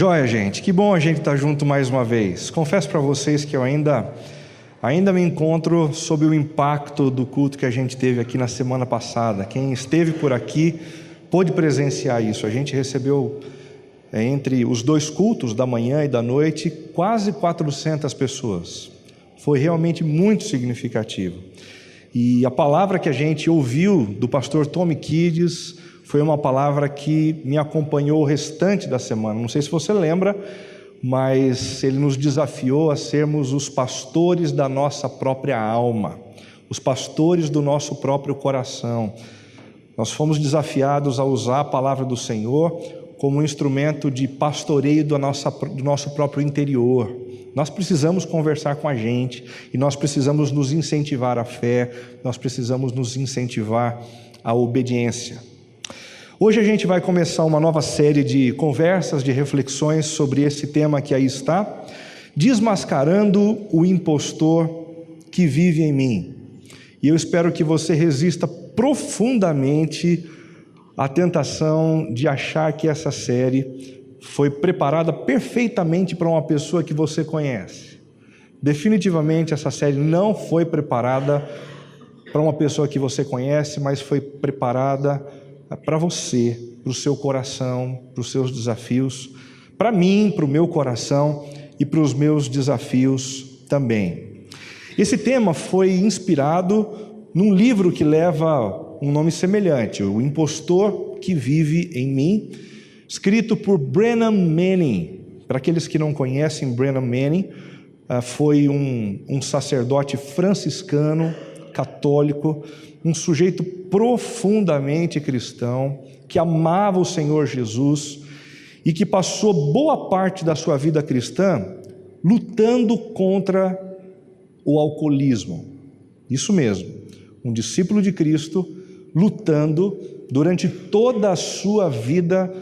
Joia, gente, que bom a gente estar junto mais uma vez. Confesso para vocês que eu ainda me encontro sob o impacto do culto que a gente teve aqui na semana passada. Quem esteve por aqui pôde presenciar isso. A gente recebeu, entre os dois cultos, da manhã e da noite, quase 400 pessoas. Foi realmente muito significativo. E a palavra que a gente ouviu do pastor Tommy Kiddes foi uma palavra que me acompanhou o restante da semana. Não sei se você lembra, mas ele nos desafiou a sermos os pastores da nossa própria alma, os pastores do nosso próprio coração. Nós fomos desafiados a usar a palavra do Senhor como um instrumento de pastoreio do nosso próprio interior. Nós precisamos conversar com a gente e nós precisamos nos incentivar à fé, nós precisamos nos incentivar à obediência. Hoje a gente vai começar uma nova série de conversas, de reflexões sobre esse tema que aí está, desmascarando o impostor que vive em mim. E eu espero que você resista profundamente à tentação de achar que essa série foi preparada perfeitamente para uma pessoa que você conhece. Definitivamente essa série não foi preparada para uma pessoa que você conhece, mas foi preparada para você, para o seu coração, para os seus desafios, para mim, para o meu coração e para os meus desafios também. Esse tema foi inspirado num livro que leva um nome semelhante, O Impostor que Vive em Mim, escrito por Brennan Manning. Para aqueles que não conhecem, Brennan Manning foi um sacerdote franciscano, católico, um sujeito profundamente cristão, que amava o Senhor Jesus e que passou boa parte da sua vida cristã lutando contra o alcoolismo. Isso mesmo, um discípulo de Cristo lutando durante toda a sua vida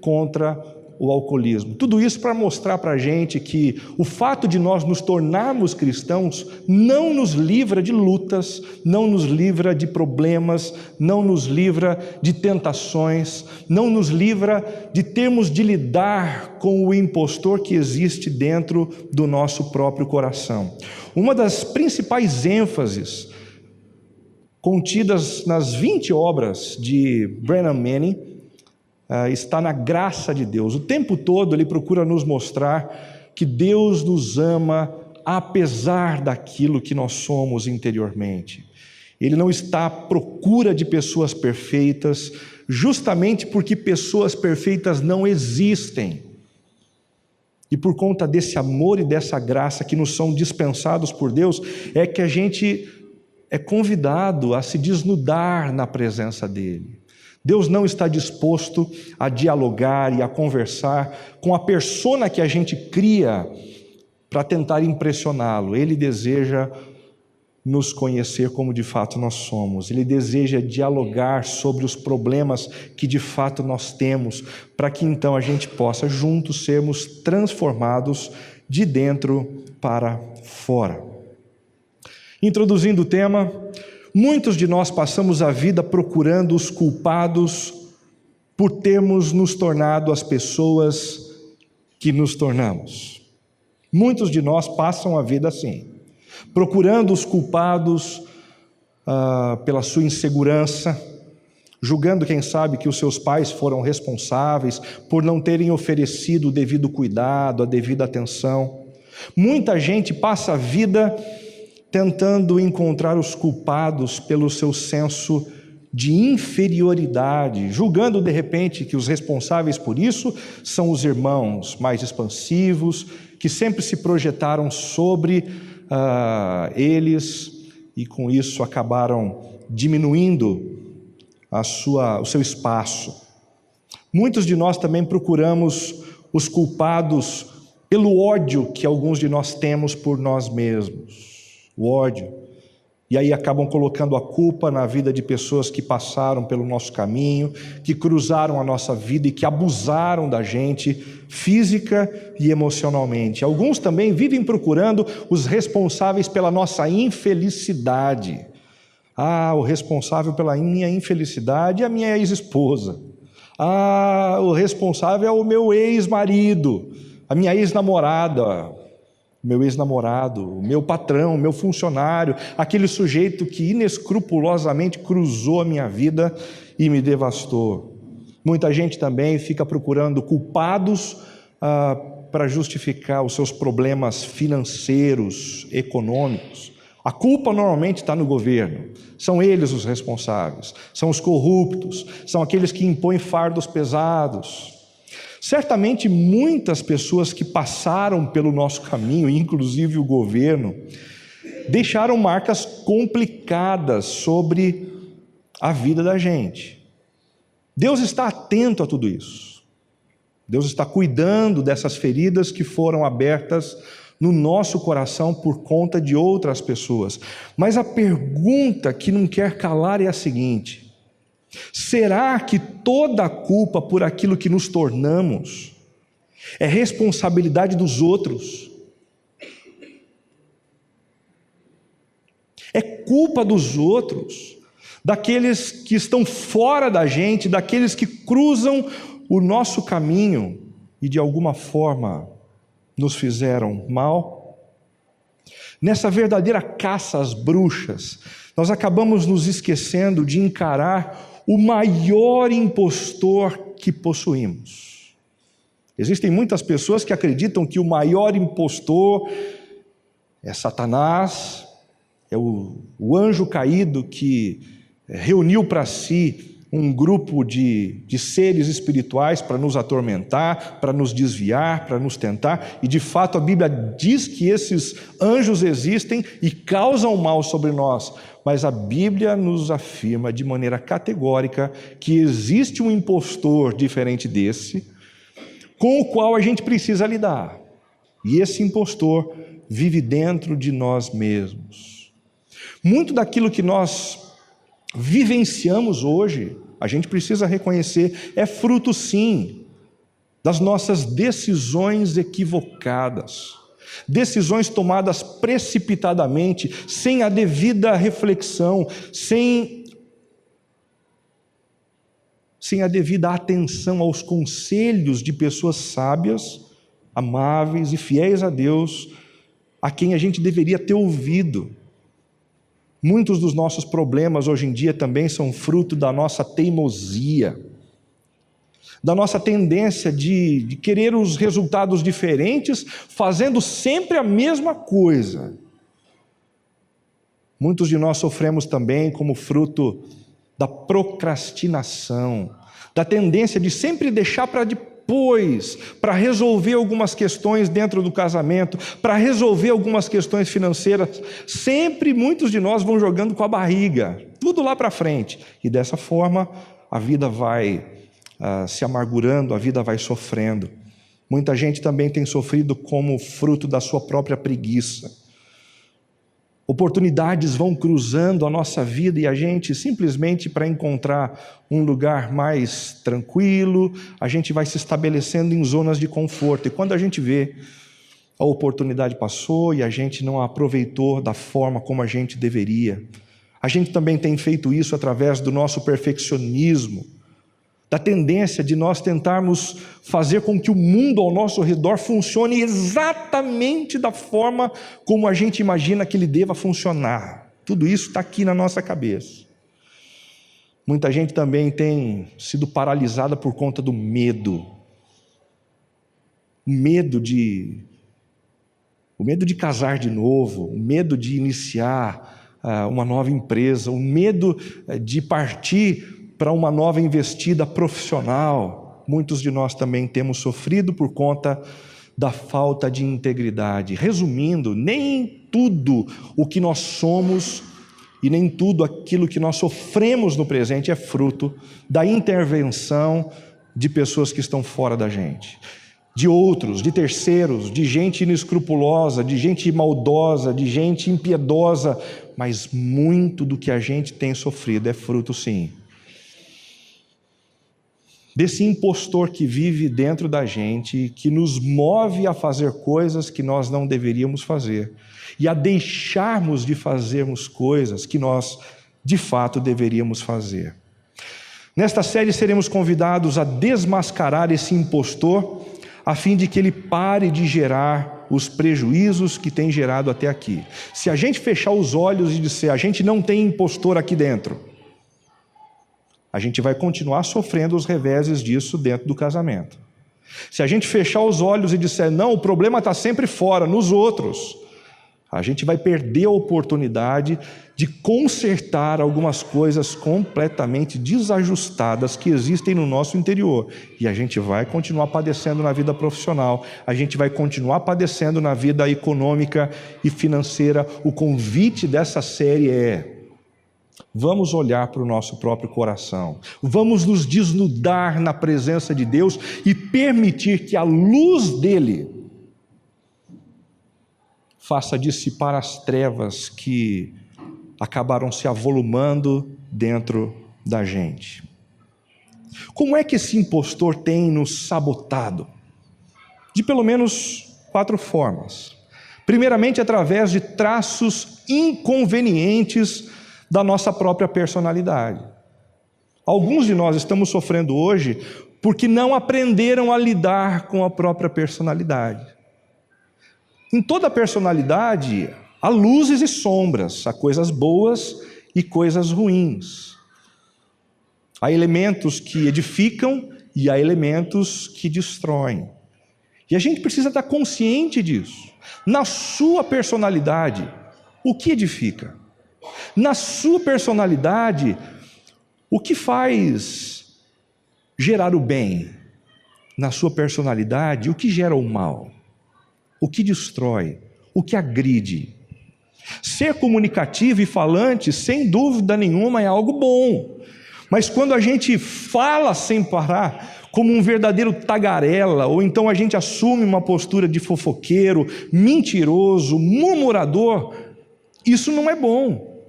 contra o alcoolismo. Tudo isso para mostrar para a gente que o fato de nós nos tornarmos cristãos não nos livra de lutas, não nos livra de problemas, não nos livra de tentações, não nos livra de termos de lidar com o impostor que existe dentro do nosso próprio coração. Uma das principais ênfases contidas nas 20 obras de Brennan Manning está na graça de Deus. O tempo todo ele procura nos mostrar que Deus nos ama apesar daquilo que nós somos interiormente. Ele não está à procura de pessoas perfeitas, justamente porque pessoas perfeitas não existem. E por conta desse amor e dessa graça que nos são dispensados por Deus, é que a gente é convidado a se desnudar na presença dele. Deus não está disposto a dialogar e a conversar com a persona que a gente cria para tentar impressioná-lo. Ele deseja nos conhecer como de fato nós somos. Ele deseja dialogar sobre os problemas que de fato nós temos, para que então a gente possa juntos sermos transformados de dentro para fora. Introduzindo o tema, muitos de nós passamos a vida procurando os culpados por termos nos tornado as pessoas que nos tornamos. Muitos de nós passam a vida assim, procurando os culpados pela sua insegurança, julgando, quem sabe, que os seus pais foram responsáveis por não terem oferecido o devido cuidado, a devida atenção. Muita gente passa a vida tentando encontrar os culpados pelo seu senso de inferioridade, julgando de repente que os responsáveis por isso são os irmãos mais expansivos, que sempre se projetaram sobre eles e com isso acabaram diminuindo o seu espaço. Muitos de nós também procuramos os culpados pelo ódio que alguns de nós temos por nós mesmos. O ódio, e aí acabam colocando a culpa na vida de pessoas que passaram pelo nosso caminho, que cruzaram a nossa vida e que abusaram da gente física e emocionalmente. Alguns também vivem procurando os responsáveis pela nossa infelicidade. O responsável pela minha infelicidade é a minha ex-esposa. O responsável é o meu ex-marido, a minha ex-namorada, meu ex-namorado, o meu patrão, o meu funcionário, aquele sujeito que inescrupulosamente cruzou a minha vida e me devastou. Muita gente também fica procurando culpados para justificar os seus problemas financeiros, econômicos. A culpa normalmente está no governo, são eles os responsáveis, são os corruptos, são aqueles que impõem fardos pesados. Certamente muitas pessoas que passaram pelo nosso caminho, inclusive o governo, deixaram marcas complicadas sobre a vida da gente. Deus está atento a tudo isso. Deus está cuidando dessas feridas que foram abertas no nosso coração por conta de outras pessoas. Mas a pergunta que não quer calar é a seguinte: será que toda a culpa por aquilo que nos tornamos é responsabilidade dos outros? É culpa dos outros, daqueles que estão fora da gente, daqueles que cruzam o nosso caminho e de alguma forma nos fizeram mal? Nessa verdadeira caça às bruxas, nós acabamos nos esquecendo de encarar o maior impostor que possuímos. Existem muitas pessoas que acreditam que o maior impostor é Satanás, é o anjo caído que reuniu para si um grupo de seres espirituais para nos atormentar, para nos desviar, para nos tentar, e de fato a Bíblia diz que esses anjos existem e causam mal sobre nós, mas a Bíblia nos afirma de maneira categórica que existe um impostor diferente desse, com o qual a gente precisa lidar, e esse impostor vive dentro de nós mesmos. Muito daquilo que nós vivenciamos hoje, a gente precisa reconhecer, é fruto sim das nossas decisões equivocadas, decisões tomadas precipitadamente, sem a devida reflexão, sem a devida atenção aos conselhos de pessoas sábias, amáveis e fiéis a Deus, a quem a gente deveria ter ouvido. Muitos dos nossos problemas hoje em dia também são fruto da nossa teimosia, da nossa tendência de querer os resultados diferentes, fazendo sempre a mesma coisa. Muitos de nós sofremos também como fruto da procrastinação, da tendência de sempre deixar para depois, para resolver algumas questões dentro do casamento, para resolver algumas questões financeiras. Sempre muitos de nós vão jogando com a barriga, tudo lá para frente, e dessa forma a vida vai se amargurando, a vida vai sofrendo. Muita gente também tem sofrido como fruto da sua própria preguiça. Oportunidades vão cruzando a nossa vida e a gente, simplesmente para encontrar um lugar mais tranquilo, a gente vai se estabelecendo em zonas de conforto. E quando a gente vê, a oportunidade passou e a gente não a aproveitou da forma como a gente deveria. A gente também tem feito isso através do nosso perfeccionismo, da tendência de nós tentarmos fazer com que o mundo ao nosso redor funcione exatamente da forma como a gente imagina que ele deva funcionar. Tudo isso está aqui na nossa cabeça. Muita gente também tem sido paralisada por conta do medo. O medo de casar de novo, o medo de iniciar uma nova empresa, o medo de partir para uma nova investida profissional. Muitos de nós também temos sofrido por conta da falta de integridade. Resumindo, nem tudo o que nós somos e nem tudo aquilo que nós sofremos no presente é fruto da intervenção de pessoas que estão fora da gente, de outros, de terceiros, de gente inescrupulosa, de gente maldosa, de gente impiedosa, mas muito do que a gente tem sofrido é fruto, sim, desse impostor que vive dentro da gente, que nos move a fazer coisas que nós não deveríamos fazer e a deixarmos de fazermos coisas que nós, de fato, deveríamos fazer. Nesta série seremos convidados a desmascarar esse impostor, a fim de que ele pare de gerar os prejuízos que tem gerado até aqui. Se a gente fechar os olhos e disser, a gente não tem impostor aqui dentro, a gente vai continuar sofrendo os reveses disso dentro do casamento. Se a gente fechar os olhos e disser, não, o problema está sempre fora, nos outros, a gente vai perder a oportunidade de consertar algumas coisas completamente desajustadas que existem no nosso interior. E a gente vai continuar padecendo na vida profissional, a gente vai continuar padecendo na vida econômica e financeira. O convite dessa série é: vamos olhar para o nosso próprio coração, vamos nos desnudar na presença de Deus e permitir que a luz dele faça dissipar as trevas que acabaram se avolumando dentro da gente. Como é que esse impostor tem nos sabotado? De pelo menos 4 formas. Primeiramente, através de traços inconvenientes da nossa própria personalidade. Alguns de nós estamos sofrendo hoje porque não aprenderam a lidar com a própria personalidade. Em toda personalidade, há luzes e sombras, há coisas boas e coisas ruins. Há elementos que edificam e há elementos que destroem. E a gente precisa estar consciente disso. Na sua personalidade, o que edifica? Na sua personalidade, o que faz gerar o bem? Na sua personalidade, o que gera o mal? O que destrói? O que agride? Ser comunicativo e falante, sem dúvida nenhuma, é algo bom. Mas quando a gente fala sem parar, como um verdadeiro tagarela, ou então a gente assume uma postura de fofoqueiro, mentiroso, murmurador, isso não é bom.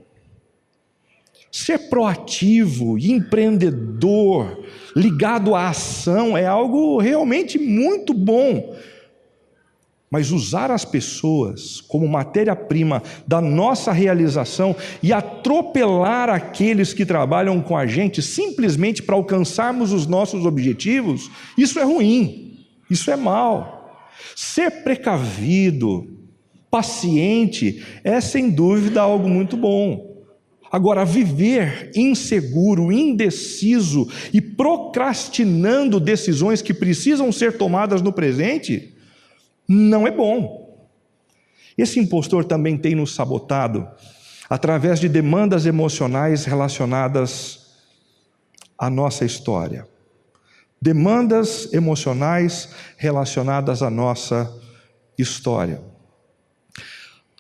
Ser proativo e empreendedor, ligado à ação, é algo realmente muito bom. Mas usar as pessoas como matéria-prima da nossa realização e atropelar aqueles que trabalham com a gente simplesmente para alcançarmos os nossos objetivos, isso é ruim, isso é mal. Ser precavido, paciente, é sem dúvida algo muito bom. Agora, viver inseguro, indeciso e procrastinando decisões que precisam ser tomadas no presente, não é bom. Esse impostor também tem nos sabotado através de demandas emocionais relacionadas à nossa história. Demandas emocionais relacionadas à nossa história.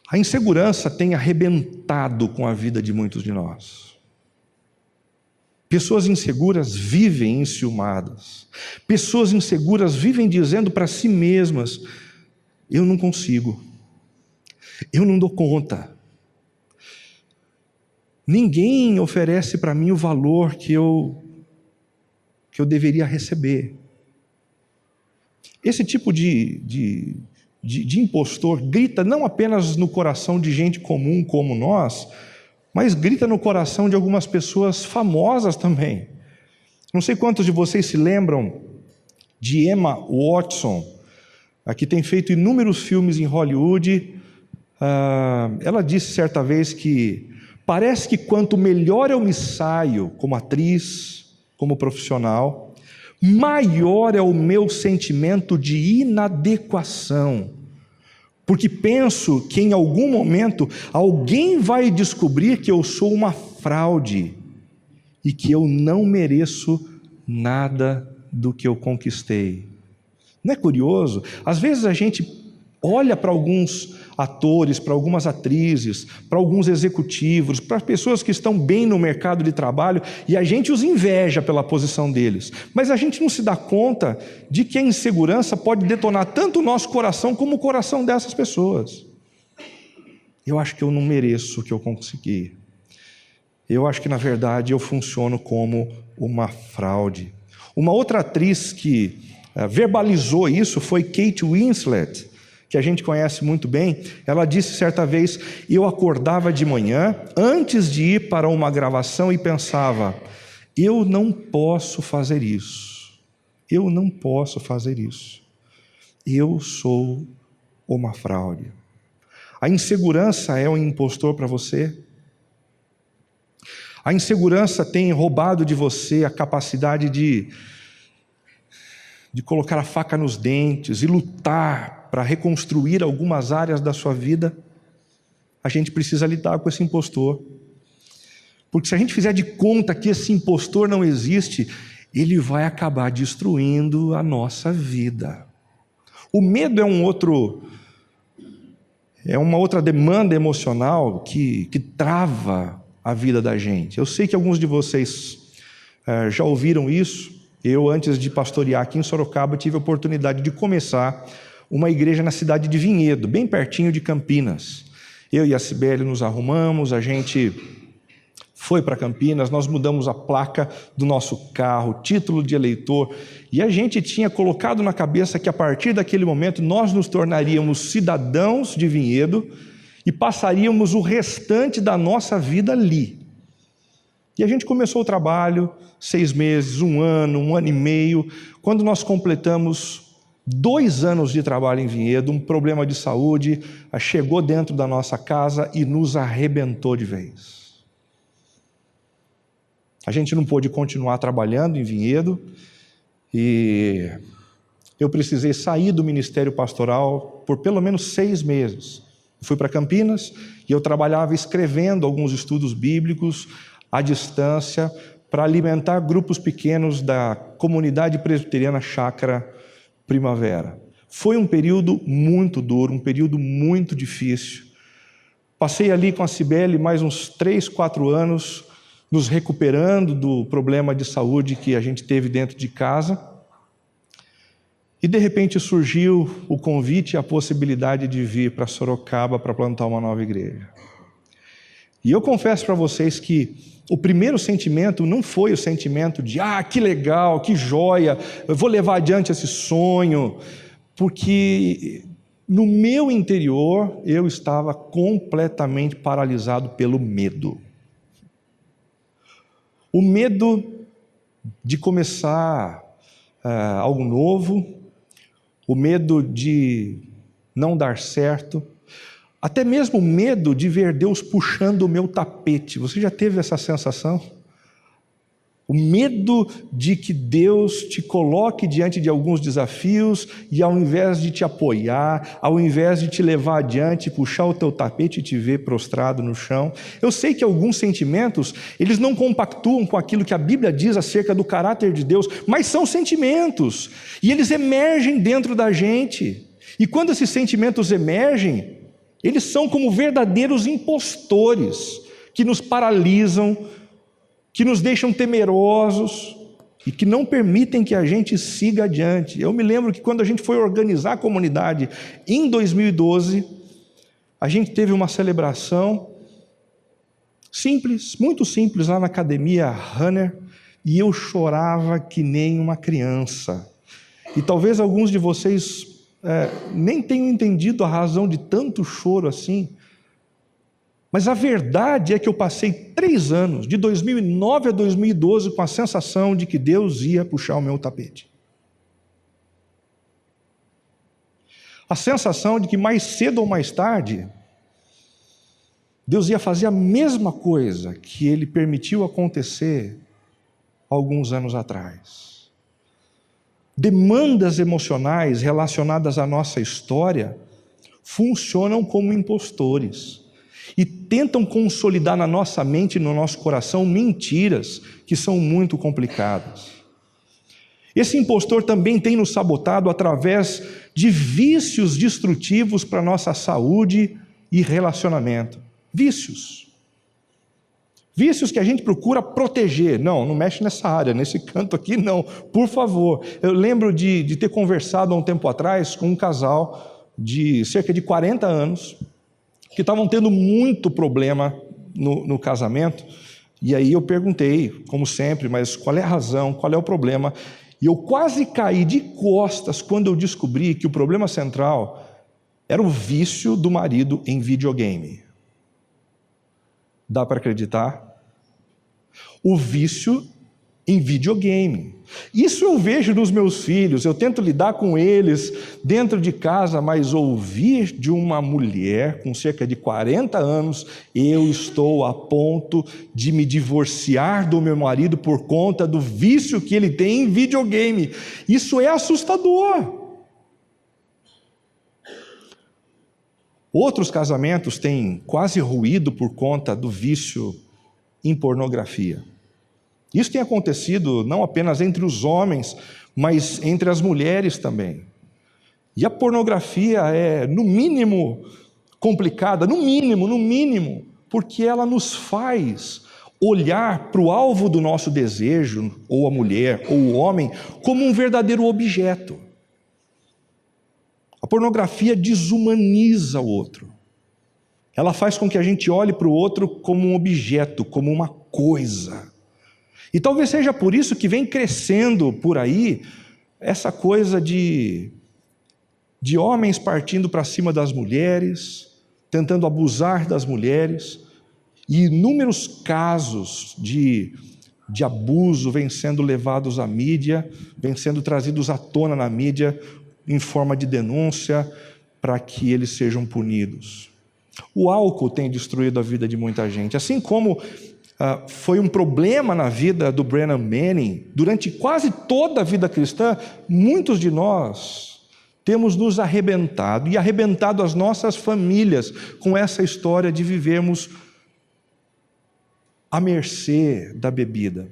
A insegurança tem arrebentado com a vida de muitos de nós. Pessoas inseguras vivem enciumadas. Pessoas inseguras vivem dizendo para si mesmas: eu não consigo, eu não dou conta, ninguém oferece para mim o valor que eu deveria receber. Esse tipo de impostor grita não apenas no coração de gente comum como nós, mas grita no coração de algumas pessoas famosas também. Não sei quantos de vocês se lembram de Emma Watson, que tem feito inúmeros filmes em Hollywood. Ela disse certa vez que parece que quanto melhor eu me saio como atriz, como profissional, maior é o meu sentimento de inadequação, porque penso que em algum momento alguém vai descobrir que eu sou uma fraude e que eu não mereço nada do que eu conquistei. Não é curioso? Às vezes a gente olha para alguns atores, para algumas atrizes, para alguns executivos, para pessoas que estão bem no mercado de trabalho e a gente os inveja pela posição deles. Mas a gente não se dá conta de que a insegurança pode detonar tanto o nosso coração como o coração dessas pessoas. Eu acho que eu não mereço o que eu consegui. Eu acho que, na verdade, eu funciono como uma fraude. Uma outra atriz que verbalizou isso foi Kate Winslet, que a gente conhece muito bem. Ela disse certa vez: eu acordava de manhã, antes de ir para uma gravação, e pensava: Eu não posso fazer isso. Eu não posso fazer isso. Eu sou uma fraude. A insegurança é um impostor para você? A insegurança tem roubado de você a capacidade de colocar a faca nos dentes e lutar para reconstruir algumas áreas da sua vida? A gente precisa lidar com esse impostor. Porque se a gente fizer de conta que esse impostor não existe, ele vai acabar destruindo a nossa vida. O medo é uma outra demanda emocional que trava a vida da gente. Eu sei que alguns de vocês já ouviram isso. Eu, antes de pastorear aqui em Sorocaba, tive a oportunidade de começar uma igreja na cidade de Vinhedo, bem pertinho de Campinas. Eu e a Cibele nos arrumamos, a gente foi para Campinas, nós mudamos a placa do nosso carro, título de eleitor, e a gente tinha colocado na cabeça que a partir daquele momento nós nos tornaríamos cidadãos de Vinhedo e passaríamos o restante da nossa vida ali. E a gente começou o trabalho, 6 meses, 1 ano, 1 ano e meio. Quando nós completamos 2 anos de trabalho em Vinhedo, um problema de saúde chegou dentro da nossa casa e nos arrebentou de vez. A gente não pôde continuar trabalhando em Vinhedo e eu precisei sair do ministério pastoral por pelo menos 6 meses. Fui para Campinas e eu trabalhava escrevendo alguns estudos bíblicos à distância para alimentar grupos pequenos da comunidade presbiteriana Chácara Primavera. Foi um período muito duro, um período muito difícil. Passei ali com a Cibele mais uns 3, 4 anos, nos recuperando do problema de saúde que a gente teve dentro de casa. E de repente surgiu o convite e a possibilidade de vir para Sorocaba para plantar uma nova igreja. E eu confesso para vocês que o primeiro sentimento não foi o sentimento de que legal, que joia, eu vou levar adiante esse sonho, porque no meu interior eu estava completamente paralisado pelo medo. O medo de começar algo novo, o medo de não dar certo, até mesmo o medo de ver Deus puxando o meu tapete. Você já teve essa sensação? O medo de que Deus te coloque diante de alguns desafios e ao invés de te apoiar, ao invés de te levar adiante, puxar o teu tapete e te ver prostrado no chão. Eu sei que alguns sentimentos, eles não compactuam com aquilo que a Bíblia diz acerca do caráter de Deus, mas são sentimentos e eles emergem dentro da gente. E quando esses sentimentos emergem, eles são como verdadeiros impostores que nos paralisam, que nos deixam temerosos e que não permitem que a gente siga adiante. Eu me lembro que quando a gente foi organizar a comunidade em 2012, a gente teve uma celebração simples, muito simples, lá na academia Runner, e eu chorava que nem uma criança. E talvez alguns de vocês nem tenham entendido a razão de tanto choro assim, mas a verdade é que eu passei 3 anos, de 2009 a 2012, com a sensação de que Deus ia puxar o meu tapete. A sensação de que mais cedo ou mais tarde, Deus ia fazer a mesma coisa que Ele permitiu acontecer alguns anos atrás. Demandas emocionais relacionadas à nossa história funcionam como impostores e tentam consolidar na nossa mente e no nosso coração mentiras que são muito complicadas. Esse impostor também tem nos sabotado através de vícios destrutivos para a nossa saúde e relacionamento. Vícios que a gente procura proteger. Não mexe nessa área, nesse canto aqui não, por favor. Eu lembro de ter conversado há um tempo atrás com um casal de cerca de 40 anos, que estavam tendo muito problema no casamento, e aí eu perguntei, como sempre, mas qual é a razão, qual é o problema? E eu quase caí de costas quando eu descobri que o problema central era o vício do marido em videogame. Dá para acreditar? O vício em videogame. Isso eu vejo nos meus filhos, eu tento lidar com eles dentro de casa, mas ouvir de uma mulher com cerca de 40 anos, eu estou a ponto de me divorciar do meu marido por conta do vício que ele tem em videogame. Isso é assustador. Outros casamentos têm quase ruído por conta do vício em pornografia. Isso tem acontecido não apenas entre os homens, mas entre as mulheres também. E a pornografia é, no mínimo, complicada, no mínimo, porque ela nos faz olhar para o alvo do nosso desejo, ou a mulher, ou o homem, como um verdadeiro objeto. A pornografia desumaniza o outro. Ela faz com que a gente olhe para o outro como um objeto, como uma coisa. E talvez seja por isso que vem crescendo por aí essa coisa de homens partindo para cima das mulheres, tentando abusar das mulheres, e inúmeros casos de abuso vêm sendo levados à mídia, vêm sendo trazidos à tona na mídia em forma de denúncia para que eles sejam punidos. O álcool tem destruído a vida de muita gente, assim como foi um problema na vida do Brennan Manning. Durante quase toda a vida cristã, muitos de nós temos nos arrebentado e arrebentado as nossas famílias com essa história de vivermos à mercê da bebida.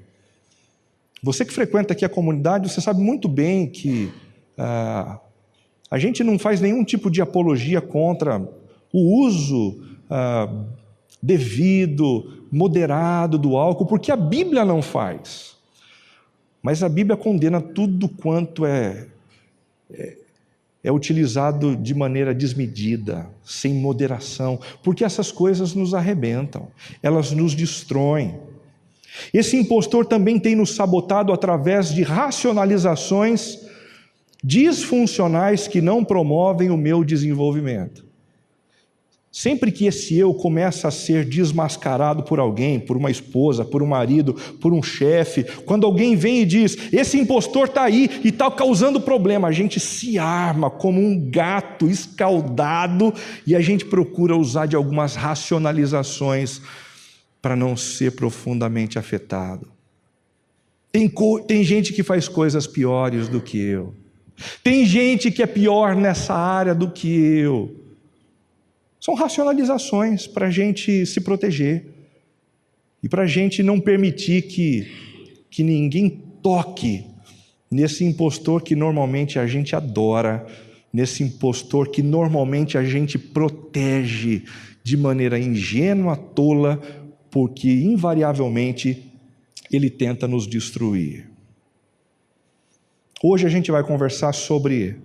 Você que frequenta aqui a comunidade, você sabe muito bem que a gente não faz nenhum tipo de apologia contra o uso devido, moderado do álcool, porque a Bíblia não faz. Mas a Bíblia condena tudo quanto é utilizado de maneira desmedida, sem moderação, porque essas coisas nos arrebentam, elas nos destroem. Esse impostor também tem nos sabotado através de racionalizações disfuncionais que não promovem o meu desenvolvimento. Sempre que esse eu começa a ser desmascarado por alguém, por uma esposa, por um marido, por um chefe, quando alguém vem e diz, esse impostor está aí e está causando problema, a gente se arma como um gato escaldado e a gente procura usar de algumas racionalizações para não ser profundamente afetado. Tem gente que faz coisas piores do que eu. Tem gente que é pior nessa área do que eu. São racionalizações para a gente se proteger e para a gente não permitir que ninguém toque nesse impostor que normalmente a gente adora, nesse impostor que normalmente a gente protege de maneira ingênua, tola, porque invariavelmente ele tenta nos destruir. Hoje a gente vai conversar sobre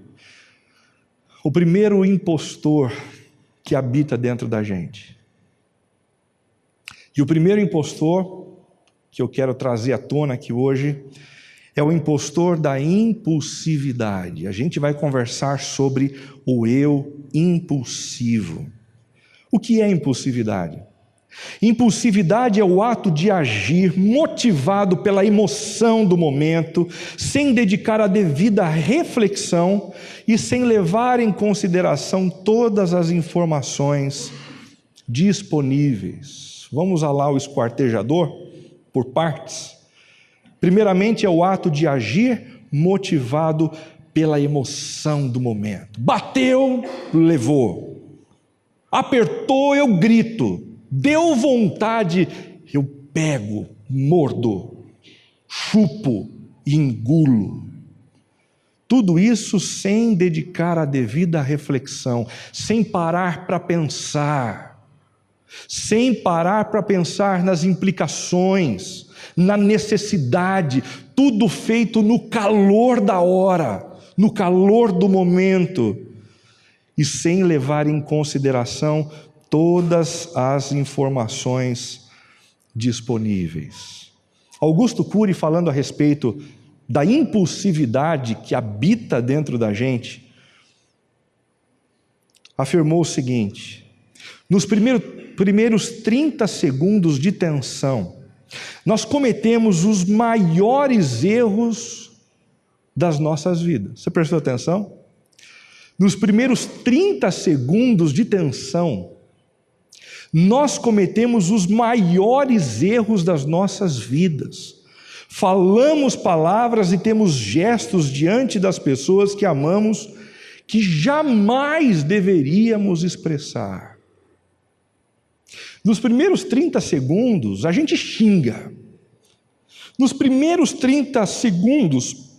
o primeiro impostor que habita dentro da gente. E o primeiro impostor que eu quero trazer à tona aqui hoje é o impostor da impulsividade. A gente vai conversar sobre o eu impulsivo. O que é impulsividade? Impulsividade é o ato de agir motivado pela emoção do momento, sem dedicar a devida reflexão e sem levar em consideração todas as informações disponíveis. Vamos lá o esquartejador por partes. Primeiramente é o ato de agir motivado pela emoção do momento. Bateu, levou. Apertou, eu grito. Deu vontade, eu pego, mordo, chupo e engulo. Tudo isso sem dedicar a devida reflexão, sem parar para pensar, nas implicações, na necessidade, tudo feito no calor da hora, no calor do momento, e sem levar em consideração todas as informações disponíveis. Augusto Cury, falando a respeito da impulsividade que habita dentro da gente, afirmou o seguinte: nos primeiros 30 segundos de tensão, nós cometemos os maiores erros das nossas vidas. Você prestou atenção? Nos primeiros 30 segundos de tensão, nós cometemos os maiores erros das nossas vidas. Falamos palavras e temos gestos diante das pessoas que amamos que jamais deveríamos expressar. Nos primeiros 30 segundos, a gente xinga. Nos primeiros 30 segundos,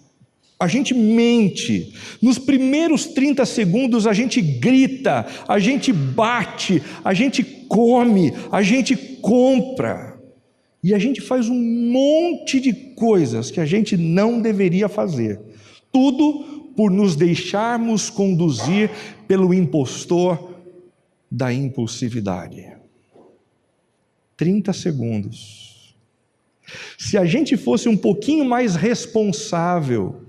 a gente mente. Nos primeiros 30 segundos, a gente grita, a gente bate, a gente come, a gente compra. E a gente faz um monte de coisas que a gente não deveria fazer. Tudo por nos deixarmos conduzir pelo impostor da impulsividade. 30 segundos. Se a gente fosse um pouquinho mais responsável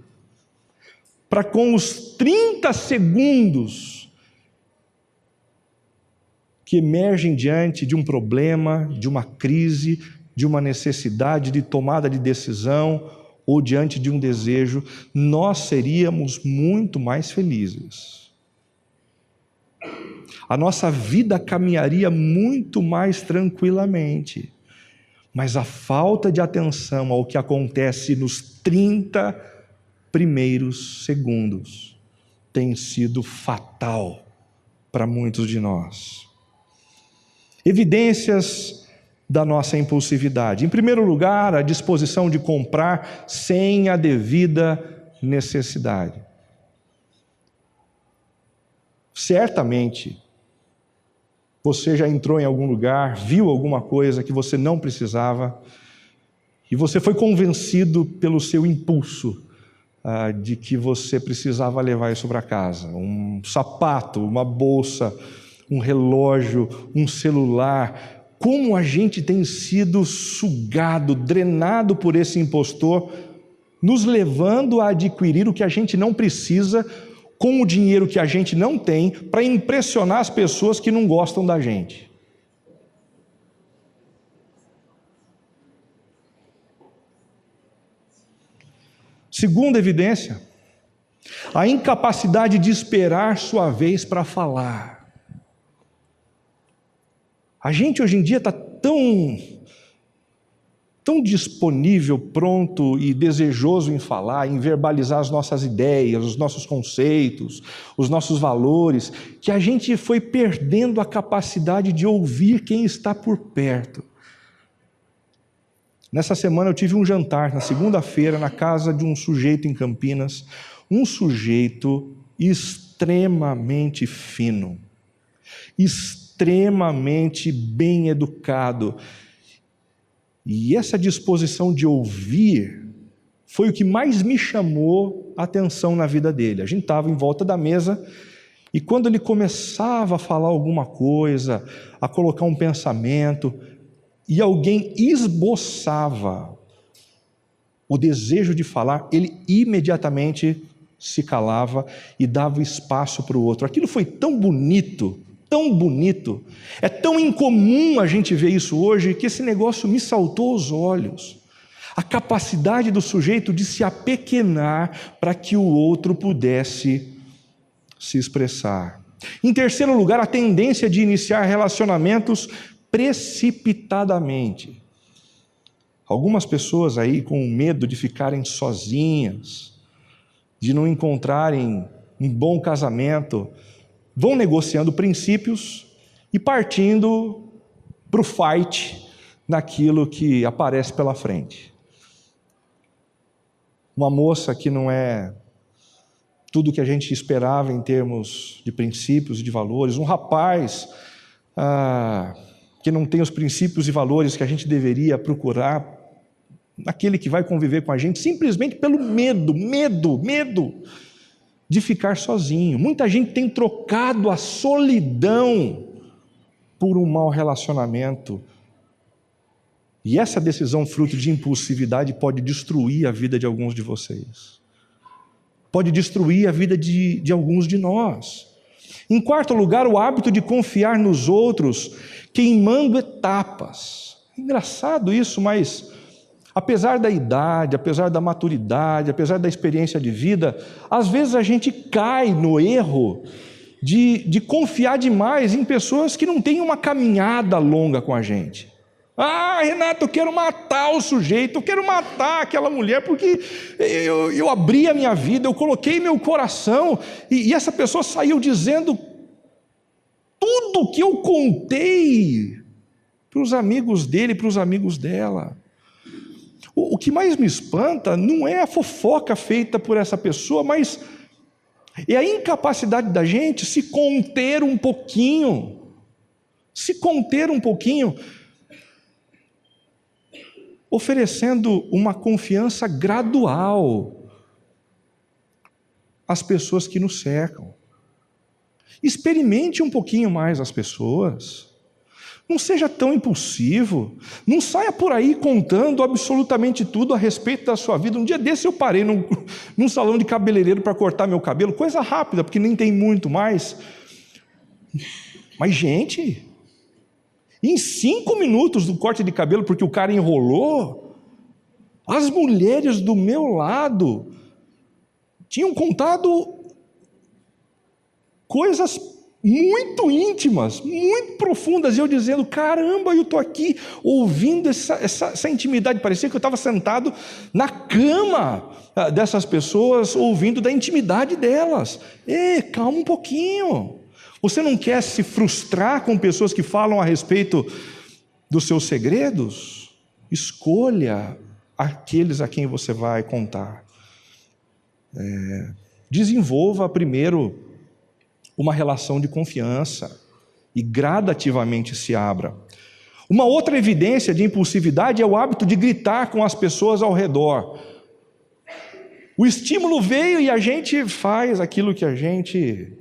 para com os 30 segundos que emergem diante de um problema, de uma crise, de uma necessidade de tomada de decisão ou diante de um desejo, nós seríamos muito mais felizes. A nossa vida caminharia muito mais tranquilamente. Mas a falta de atenção ao que acontece nos 30 primeiros segundos tem sido fatal para muitos de nós. Evidências da nossa impulsividade. Em primeiro lugar, a disposição de comprar sem a devida necessidade. Certamente, você já entrou em algum lugar, viu alguma coisa que você não precisava, e você foi convencido pelo seu impulso de que você precisava levar isso para casa. Um sapato, uma bolsa, um relógio, um celular. Como a gente tem sido sugado, drenado por esse impostor, nos levando a adquirir o que a gente não precisa, com o dinheiro que a gente não tem, para impressionar as pessoas que não gostam da gente. Segunda evidência, a incapacidade de esperar sua vez para falar. A gente hoje em dia está tão disponível, pronto e desejoso em falar, em verbalizar as nossas ideias, os nossos conceitos, os nossos valores, que a gente foi perdendo a capacidade de ouvir quem está por perto. Nessa semana eu tive um jantar, na segunda-feira, na casa de um sujeito em Campinas, um sujeito extremamente fino, extremamente bem educado. E essa disposição de ouvir foi o que mais me chamou a atenção na vida dele. A gente estava em volta da mesa e quando ele começava a falar alguma coisa, a colocar um pensamento, e alguém esboçava o desejo de falar, ele imediatamente se calava e dava espaço para o outro. Aquilo foi tão bonito, tão bonito. É tão incomum a gente ver isso hoje que esse negócio me saltou aos olhos. A capacidade do sujeito de se apequenar para que o outro pudesse se expressar. Em terceiro lugar, a tendência de iniciar relacionamentos precipitadamente. Algumas pessoas aí com medo de ficarem sozinhas, de não encontrarem um bom casamento, vão negociando princípios e partindo para o fight naquilo que aparece pela frente. Uma moça que não é tudo que a gente esperava em termos de princípios e de valores, um rapaz que não tem os princípios e valores que a gente deveria procurar, aquele que vai conviver com a gente, simplesmente pelo medo de ficar sozinho. Muita gente tem trocado a solidão por um mau relacionamento. E essa decisão fruto de impulsividade pode destruir a vida de alguns de vocês. Pode destruir a vida de alguns de nós. Em quarto lugar, o hábito de confiar nos outros, queimando etapas. Engraçado isso, mas apesar da idade, apesar da maturidade, apesar da experiência de vida, às vezes a gente cai no erro de confiar demais em pessoas que não têm uma caminhada longa com a gente. Ah, Renato, eu quero matar o sujeito, eu quero matar aquela mulher, porque eu abri a minha vida, eu coloquei meu coração, e essa pessoa saiu dizendo tudo o que eu contei para os amigos dele, para os amigos dela. O que mais me espanta não é a fofoca feita por essa pessoa, mas é a incapacidade da gente se conter um pouquinho, oferecendo uma confiança gradual às pessoas que nos cercam. Experimente um pouquinho mais as pessoas. Não seja tão impulsivo. Não saia por aí contando absolutamente tudo a respeito da sua vida. Um dia desse eu parei num salão de cabeleireiro para cortar meu cabelo. Coisa rápida, porque nem tem muito mais. Mas, gente, em 5 minutos do corte de cabelo, porque o cara enrolou, as mulheres do meu lado tinham contado coisas muito íntimas, muito profundas, e eu dizendo, caramba, eu estou aqui ouvindo essa intimidade. Parecia que eu estava sentado na cama dessas pessoas, ouvindo da intimidade delas. Calma um pouquinho. Você não quer se frustrar com pessoas que falam a respeito dos seus segredos? Escolha aqueles a quem você vai contar. Desenvolva primeiro uma relação de confiança e gradativamente se abra. Uma outra evidência de impulsividade é o hábito de gritar com as pessoas ao redor. O estímulo veio e a gente faz aquilo que a gente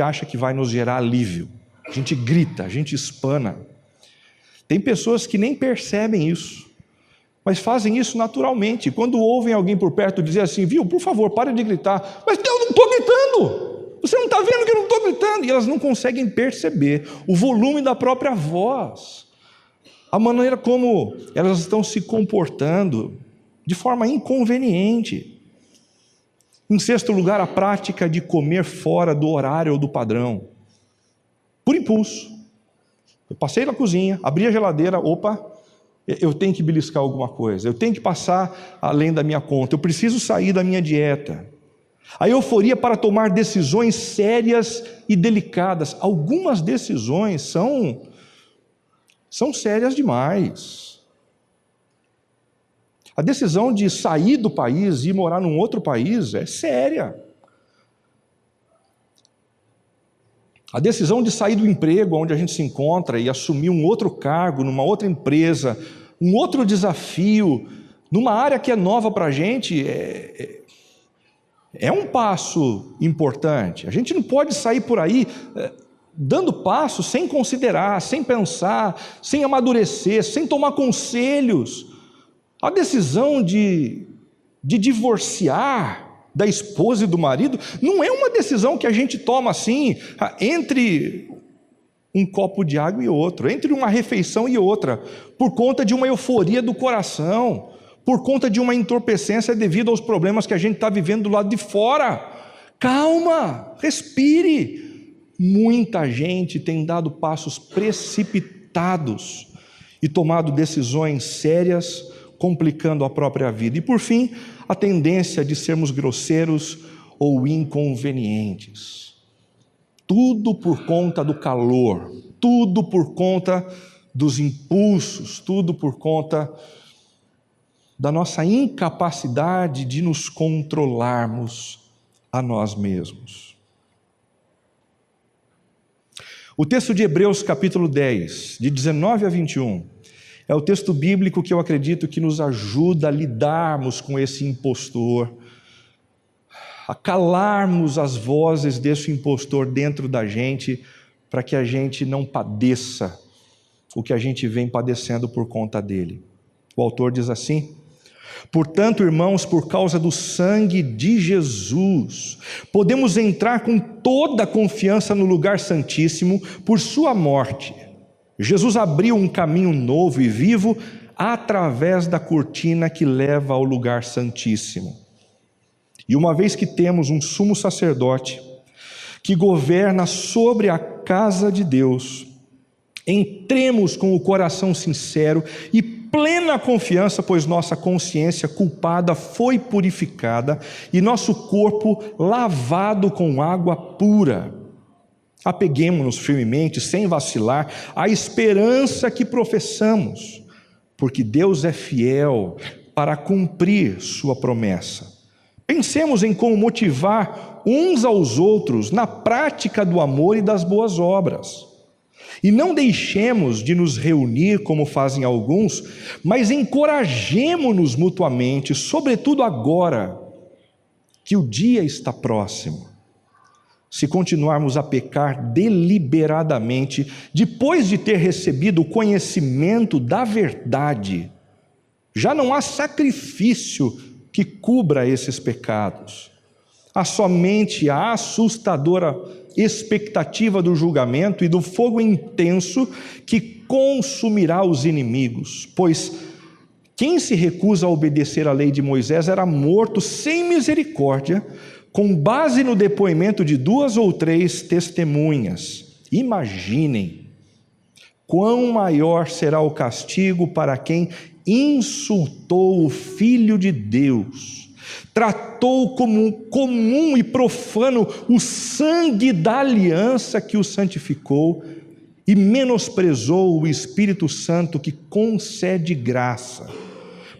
acha que vai nos gerar alívio. A gente grita, a gente espana. Tem pessoas que nem percebem isso, mas fazem isso naturalmente. Quando ouvem alguém por perto dizer assim, viu, por favor, pare de gritar. Mas eu não estou gritando. Você não está vendo que eu não estou gritando? E elas não conseguem perceber o volume da própria voz, a maneira como elas estão se comportando de forma inconveniente. Em sexto lugar, a prática de comer fora do horário ou do padrão, por impulso. Eu passei na cozinha, abri a geladeira, eu tenho que beliscar alguma coisa, eu tenho que passar além da minha conta, eu preciso sair da minha dieta. A euforia para tomar decisões sérias e delicadas. Algumas decisões são sérias demais. A decisão de sair do país e ir morar num outro país é séria. A decisão de sair do emprego onde a gente se encontra e assumir um outro cargo, numa outra empresa, um outro desafio, numa área que é nova para a gente, é um passo importante. A gente não pode sair por aí dando passos sem considerar, sem pensar, sem amadurecer, sem tomar conselhos. A decisão de divorciar da esposa e do marido não é uma decisão que a gente toma assim, entre um copo de água e outro, entre uma refeição e outra, por conta de uma euforia do coração, por conta de uma entorpecência devido aos problemas que a gente está vivendo do lado de fora. Calma, respire. Muita gente tem dado passos precipitados e tomado decisões sérias, complicando a própria vida. E por fim, a tendência de sermos grosseiros ou inconvenientes. Tudo por conta do calor, tudo por conta dos impulsos, tudo por conta da nossa incapacidade de nos controlarmos a nós mesmos. O texto de Hebreus capítulo 10, de 19 a 21, é o texto bíblico que eu acredito que nos ajuda a lidarmos com esse impostor, a calarmos as vozes desse impostor dentro da gente, para que a gente não padeça o que a gente vem padecendo por conta dele. O autor diz assim: portanto, irmãos, por causa do sangue de Jesus, podemos entrar com toda a confiança no lugar santíssimo por sua morte, Jesus abriu um caminho novo e vivo através da cortina que leva ao lugar santíssimo. E uma vez que temos um sumo sacerdote que governa sobre a casa de Deus, entremos com o coração sincero e plena confiança, pois nossa consciência culpada foi purificada e nosso corpo lavado com água pura. Apeguemo-nos firmemente, sem vacilar, à esperança que professamos, porque Deus é fiel para cumprir sua promessa. Pensemos em como motivar uns aos outros na prática do amor e das boas obras. E não deixemos de nos reunir como fazem alguns, mas encorajemo-nos mutuamente, sobretudo agora que o dia está próximo. Se continuarmos a pecar deliberadamente, depois de ter recebido o conhecimento da verdade, já não há sacrifício que cubra esses pecados. Há somente a assustadora expectativa do julgamento e do fogo intenso que consumirá os inimigos, pois quem se recusa a obedecer à lei de Moisés era morto sem misericórdia, com base no depoimento de 2 ou 3 testemunhas. Imaginem quão maior será o castigo para quem insultou o Filho de Deus, tratou como comum e profano o sangue da aliança que o santificou e menosprezou o Espírito Santo que concede graça.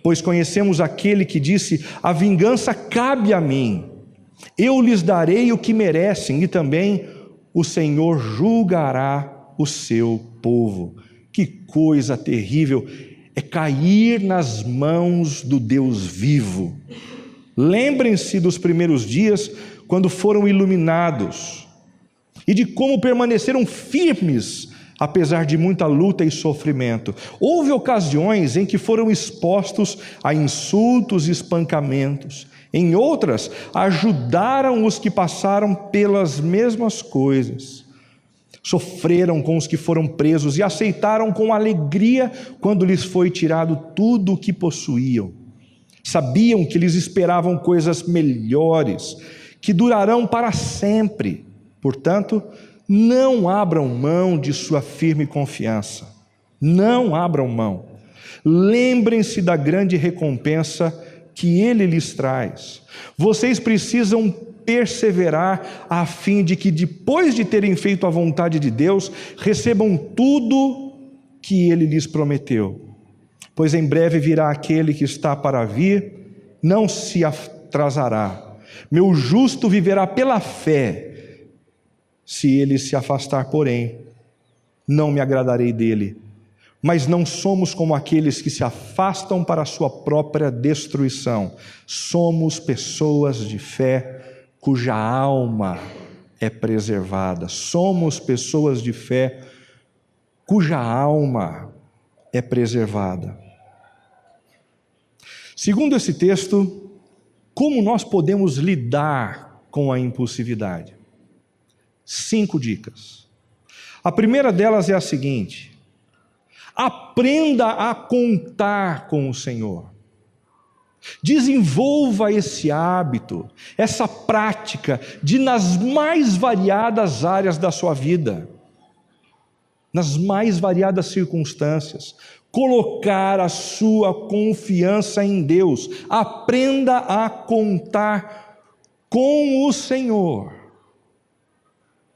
Pois conhecemos aquele que disse: a vingança cabe a mim, eu lhes darei o que merecem, e também o Senhor julgará o seu povo. Que coisa terrível é cair nas mãos do Deus vivo. Lembrem-se dos primeiros dias, quando foram iluminados, e de como permaneceram firmes, apesar de muita luta e sofrimento. Houve ocasiões em que foram expostos a insultos e espancamentos. Em outras, ajudaram os que passaram pelas mesmas coisas. Sofreram com os que foram presos e aceitaram com alegria quando lhes foi tirado tudo o que possuíam. Sabiam que lhes esperavam coisas melhores, que durarão para sempre. Portanto, não abram mão de sua firme confiança. Não abram mão. Lembrem-se da grande recompensa que Ele lhes traz. Vocês precisam perseverar a fim de que, depois de terem feito a vontade de Deus, recebam tudo que Ele lhes prometeu. Pois em breve virá aquele que está para vir, não se atrasará. Meu justo viverá pela fé. Se ele se afastar, porém, não me agradarei dele. Mas não somos como aqueles que se afastam para a sua própria destruição. Somos pessoas de fé cuja alma é preservada. Somos pessoas de fé cuja alma é preservada. Segundo esse texto, como nós podemos lidar com a impulsividade? 5 dicas. A primeira delas é a seguinte: aprenda a contar com o Senhor. Desenvolva esse hábito, essa prática de, nas mais variadas áreas da sua vida, nas mais variadas circunstâncias, colocar a sua confiança em Deus. Aprenda a contar com o Senhor.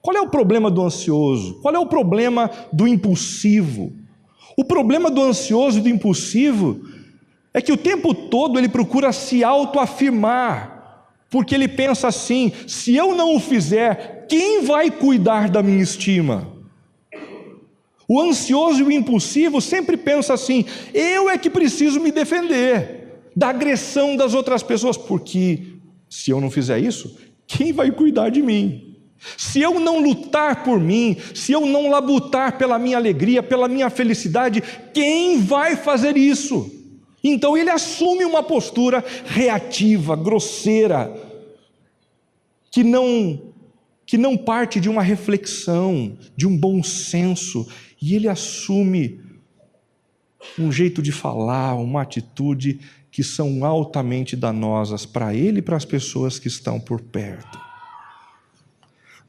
Qual é o problema do ansioso? Qual é o problema do impulsivo? O problema do ansioso e do impulsivo é que o tempo todo ele procura se autoafirmar, porque ele pensa assim: se eu não o fizer, quem vai cuidar da minha estima? O ansioso e o impulsivo sempre pensa assim: eu é que preciso me defender da agressão das outras pessoas, porque se eu não fizer isso, quem vai cuidar de mim? Se eu não lutar por mim, se eu não labutar pela minha alegria, pela minha felicidade, quem vai fazer isso? Então ele assume uma postura reativa, grosseira, que não parte de uma reflexão, de um bom senso, E ele assume um jeito de falar, uma atitude que são altamente danosas para ele e para as pessoas que estão por perto.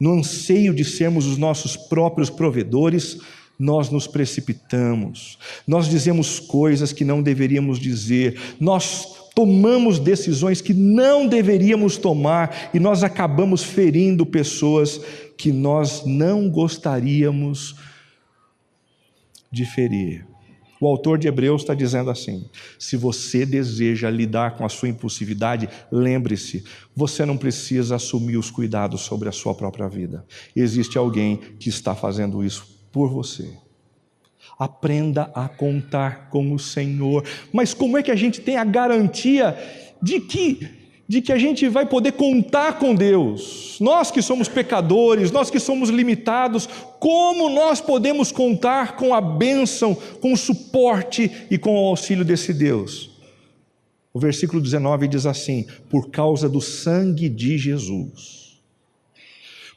No anseio de sermos os nossos próprios provedores, nós nos precipitamos, nós dizemos coisas que não deveríamos dizer, nós tomamos decisões que não deveríamos tomar e nós acabamos ferindo pessoas que nós não gostaríamos de ferir. O autor de Hebreus está dizendo assim: se você deseja lidar com a sua impulsividade, lembre-se, você não precisa assumir os cuidados sobre a sua própria vida. Existe alguém que está fazendo isso por você. Aprenda a contar com o Senhor. Mas como é que a gente tem a garantia de que a gente vai poder contar com Deus? Nós que somos pecadores, nós que somos limitados, como nós podemos contar com a bênção, com o suporte e com o auxílio desse Deus? O versículo 19 diz assim: por causa do sangue de Jesus.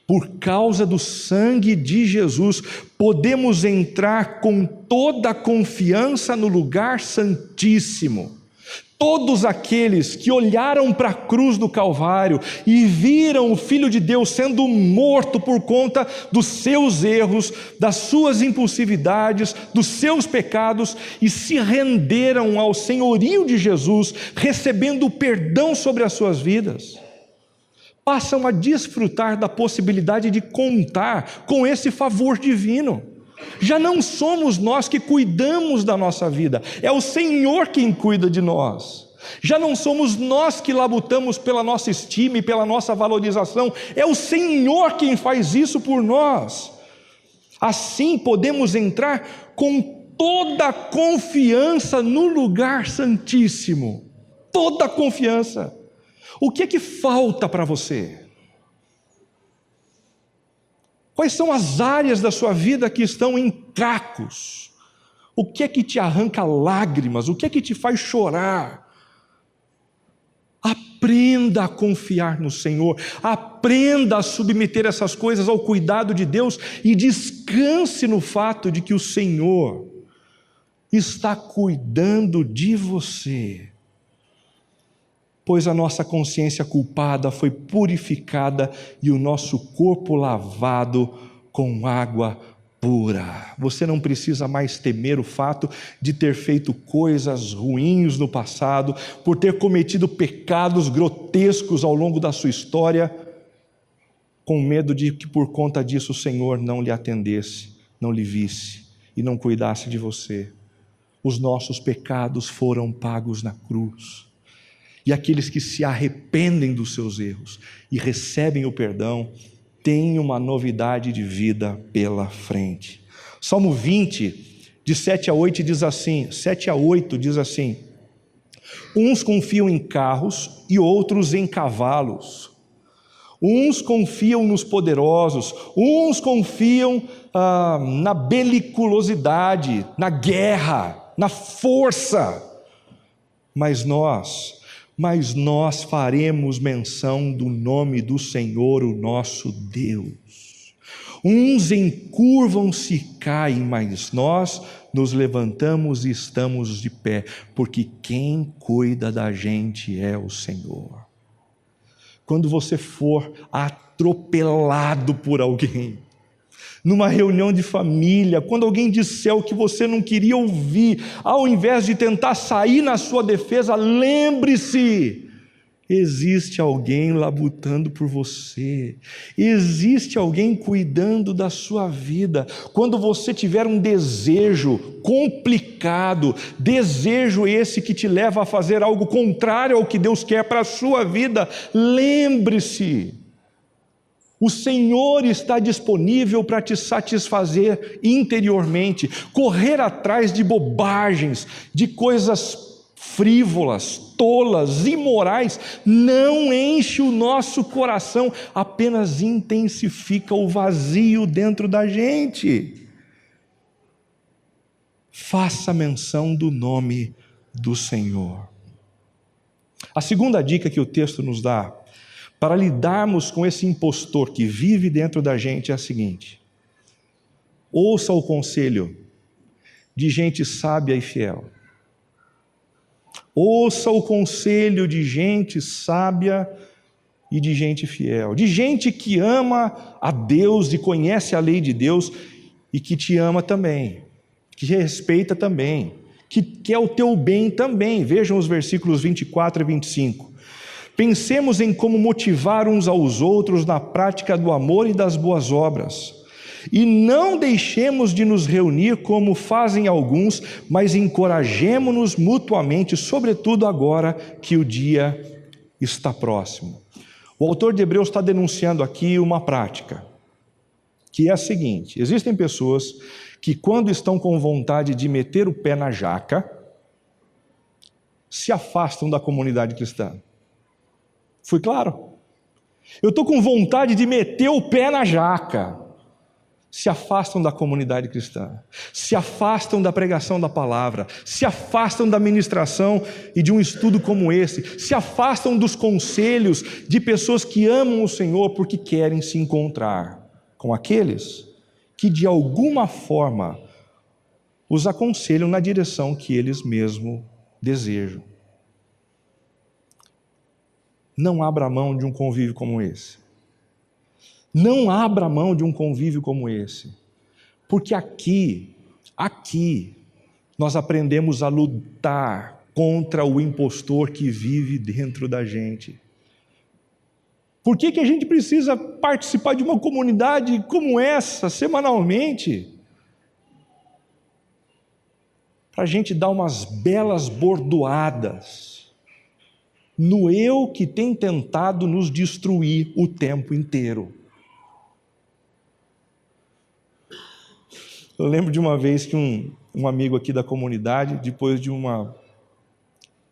Por causa do sangue de Jesus, podemos entrar com toda a confiança no lugar santíssimo. Todos aqueles que olharam para a cruz do Calvário e viram o Filho de Deus sendo morto por conta dos seus erros, das suas impulsividades, dos seus pecados, e se renderam ao senhorio de Jesus, recebendo o perdão sobre as suas vidas, passam a desfrutar da possibilidade de contar com esse favor divino. Já não somos nós que cuidamos da nossa vida, é o Senhor quem cuida de nós. Já não somos nós que labutamos pela nossa estima e pela nossa valorização, é o Senhor quem faz isso por nós. Assim podemos entrar com toda a confiança no lugar santíssimo, toda a confiança. O que é que falta para você? Quais são as áreas da sua vida que estão em cacos? O que é que te arranca lágrimas? O que é que te faz chorar? Aprenda a confiar no Senhor, aprenda a submeter essas coisas ao cuidado de Deus e descanse no fato de que o Senhor está cuidando de você. Pois a nossa consciência culpada foi purificada e o nosso corpo lavado com água pura. Você não precisa mais temer o fato de ter feito coisas ruins no passado, por ter cometido pecados grotescos ao longo da sua história, com medo de que por conta disso o Senhor não lhe atendesse, não lhe visse e não cuidasse de você. Os nossos pecados foram pagos na cruz. E aqueles que se arrependem dos seus erros e recebem o perdão, têm uma novidade de vida pela frente. Salmo 20, de 7 a 8 diz assim, 7 a 8 diz assim: uns confiam em carros e outros em cavalos. Uns confiam nos poderosos, uns confiam na beliculosidade, na guerra, na força. Mas nós faremos menção do nome do Senhor, o nosso Deus. Uns encurvam-se e caem, mas nós nos levantamos e estamos de pé, porque quem cuida da gente é o Senhor. Quando você for atropelado por alguém, numa reunião de família, quando alguém disser o que você não queria ouvir, ao invés de tentar sair na sua defesa, lembre-se, existe alguém labutando por você, existe alguém cuidando da sua vida. Quando você tiver um desejo complicado, desejo esse que te leva a fazer algo contrário ao que Deus quer para a sua vida, lembre-se, o Senhor está disponível para te satisfazer interiormente. Correr atrás de bobagens, de coisas frívolas, tolas, imorais, não enche o nosso coração, apenas intensifica o vazio dentro da gente. Faça menção do nome do Senhor. A segunda dica que o texto nos dá para lidarmos com esse impostor que vive dentro da gente é a seguinte: Ouça o conselho de gente sábia e fiel. Ouça o conselho de gente sábia e de gente fiel, de gente que ama a Deus e conhece a lei de Deus e que te ama também, que te respeita também, que quer o teu bem também. Vejam os versículos 24 e 25. Pensemos em como motivar uns aos outros na prática do amor e das boas obras. E não deixemos de nos reunir como fazem alguns, mas encorajemo-nos mutuamente, sobretudo agora que o dia está próximo. O autor de Hebreus está denunciando aqui uma prática, que é a seguinte: existem pessoas que, quando estão com vontade de meter o pé na jaca, se afastam da comunidade cristã. Fui claro? Eu estou com vontade de meter o pé na jaca. Se afastam da comunidade cristã, se afastam da pregação da palavra, se afastam da ministração e de um estudo como esse, se afastam dos conselhos de pessoas que amam o Senhor porque querem se encontrar com aqueles que de alguma forma os aconselham na direção que eles mesmos desejam. Não abra mão de um convívio como esse. Não abra mão de um convívio como esse, porque aqui, nós aprendemos a lutar contra o impostor que vive dentro da gente. Por que a gente precisa participar de uma comunidade como essa, semanalmente? Para a gente dar umas belas bordoadas no eu que tem tentado nos destruir o tempo inteiro. Eu lembro de uma vez que um amigo aqui da comunidade, depois de uma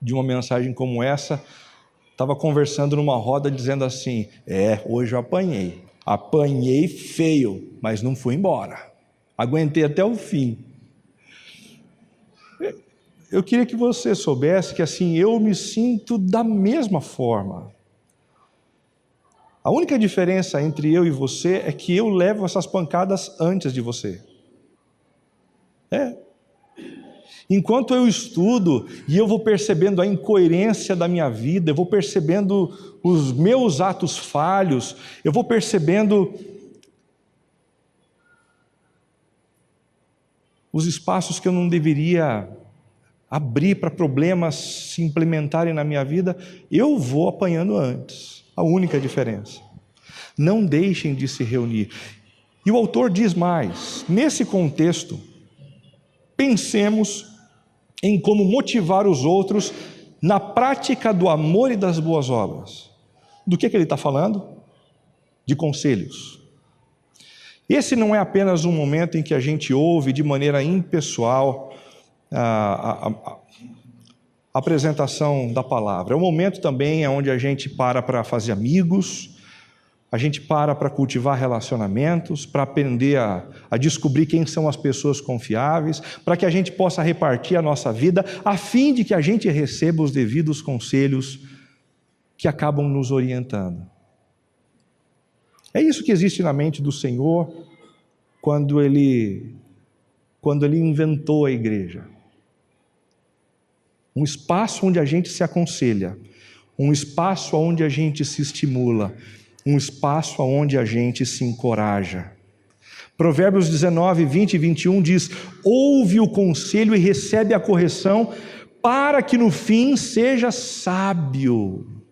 mensagem como essa, estava conversando numa roda dizendo assim: hoje eu apanhei feio, mas não fui embora, aguentei até o fim. Eu queria que você soubesse que assim, eu me sinto da mesma forma. A única diferença entre eu e você é que eu levo essas pancadas antes de você. Enquanto eu estudo e eu vou percebendo a incoerência da minha vida, eu vou percebendo os meus atos falhos, eu vou percebendo os espaços que eu não deveria abrir para problemas se implementarem na minha vida, eu vou apanhando antes. A única diferença. Não deixem de se reunir. E o autor diz mais: nesse contexto, pensemos em como motivar os outros na prática do amor e das boas obras. Do que ele está falando? De conselhos. Esse não é apenas um momento em que a gente ouve de maneira impessoal a apresentação da palavra. É um momento também onde a gente para fazer amigos, a gente para cultivar relacionamentos, para aprender a descobrir quem são as pessoas confiáveis, para que a gente possa repartir a nossa vida, a fim de que a gente receba os devidos conselhos que acabam nos orientando. É isso que existe na mente do Senhor quando Ele inventou a igreja. Um espaço onde a gente se aconselha, um espaço onde a gente se estimula, um espaço onde a gente se encoraja. Provérbios 19, 20 e 21 diz: ouve o conselho e recebe a correção, para que no fim seja sábio.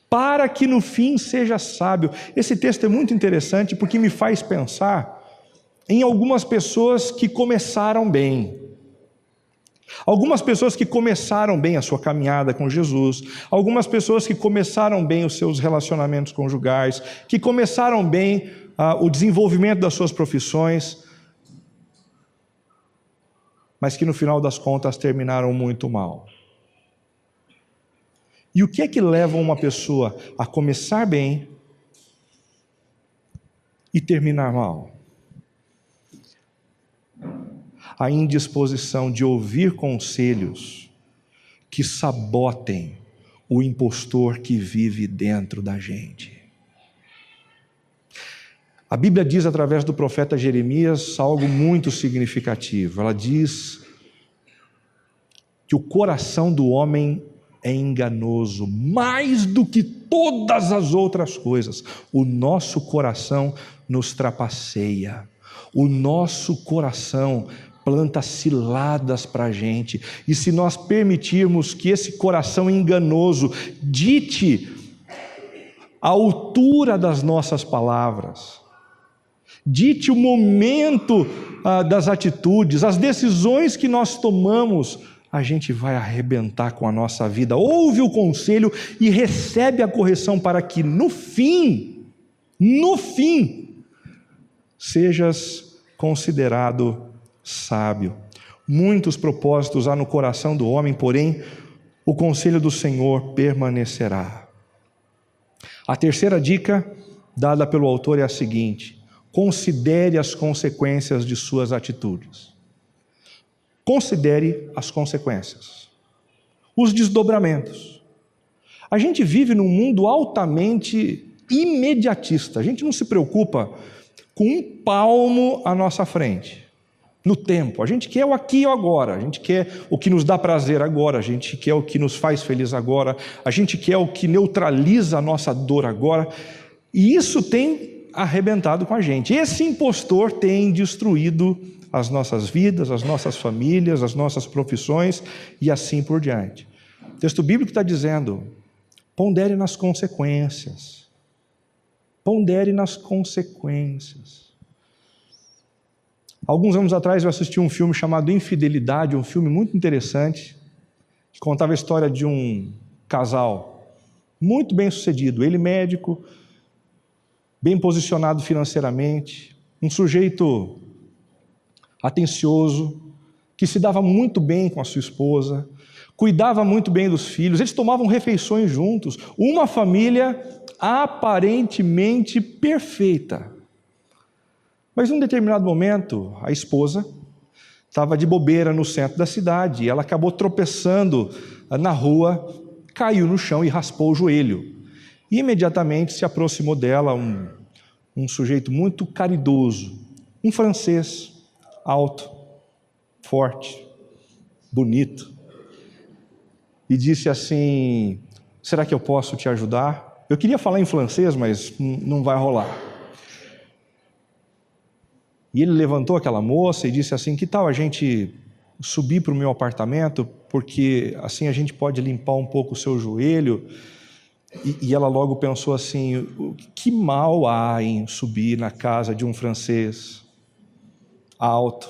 Para que no fim seja sábio. Esse texto é muito interessante porque me faz pensar em algumas pessoas que começaram bem. Algumas pessoas que começaram bem a sua caminhada com Jesus, algumas pessoas que começaram bem os seus relacionamentos conjugais, que começaram bem o desenvolvimento das suas profissões, mas que no final das contas terminaram muito mal. E o que é que leva uma pessoa a começar bem e terminar mal? A indisposição de ouvir conselhos que sabotem o impostor que vive dentro da gente. A Bíblia diz através do profeta Jeremias algo muito significativo. Ela diz que o coração do homem é enganoso, mais do que todas as outras coisas. O nosso coração nos trapaceia, o nosso coração planta ciladas para a gente, e se nós permitirmos que esse coração enganoso dite a altura das nossas palavras, dite o momento das atitudes, as decisões que nós tomamos, a gente vai arrebentar com a nossa vida. Ouve o conselho e recebe a correção para que no fim, sejas considerado sábio. Muitos propósitos há no coração do homem, porém, o conselho do Senhor permanecerá. A terceira dica dada pelo autor é a seguinte: considere as consequências de suas atitudes. Considere as consequências, os desdobramentos. A gente vive num mundo altamente imediatista. A gente não se preocupa com um palmo à nossa frente, no tempo. A gente quer o aqui e o agora. A gente quer o que nos dá prazer agora. A gente quer o que nos faz feliz agora. A gente quer o que neutraliza a nossa dor agora. E isso tem arrebentado com a gente. Esse impostor tem destruído as nossas vidas, as nossas famílias, as nossas profissões e assim por diante. O texto bíblico está dizendo: pondere nas consequências. Pondere nas consequências. Alguns anos atrás eu assisti um filme chamado Infidelidade, um filme muito interessante, que contava a história de um casal muito bem sucedido, ele médico, bem posicionado financeiramente, um sujeito atencioso, que se dava muito bem com a sua esposa, cuidava muito bem dos filhos, eles tomavam refeições juntos, uma família aparentemente perfeita. Mas em um determinado momento, a esposa estava de bobeira no centro da cidade, e ela acabou tropeçando na rua, caiu no chão e raspou o joelho. E imediatamente se aproximou dela um sujeito muito caridoso, um francês, alto, forte, bonito, e disse assim: será que eu posso te ajudar? Eu queria falar em francês, mas não vai rolar. E ele levantou aquela moça e disse assim: que tal a gente subir para o meu apartamento, porque assim a gente pode limpar um pouco o seu joelho? E ela logo pensou assim: que mal há em subir na casa de um francês alto,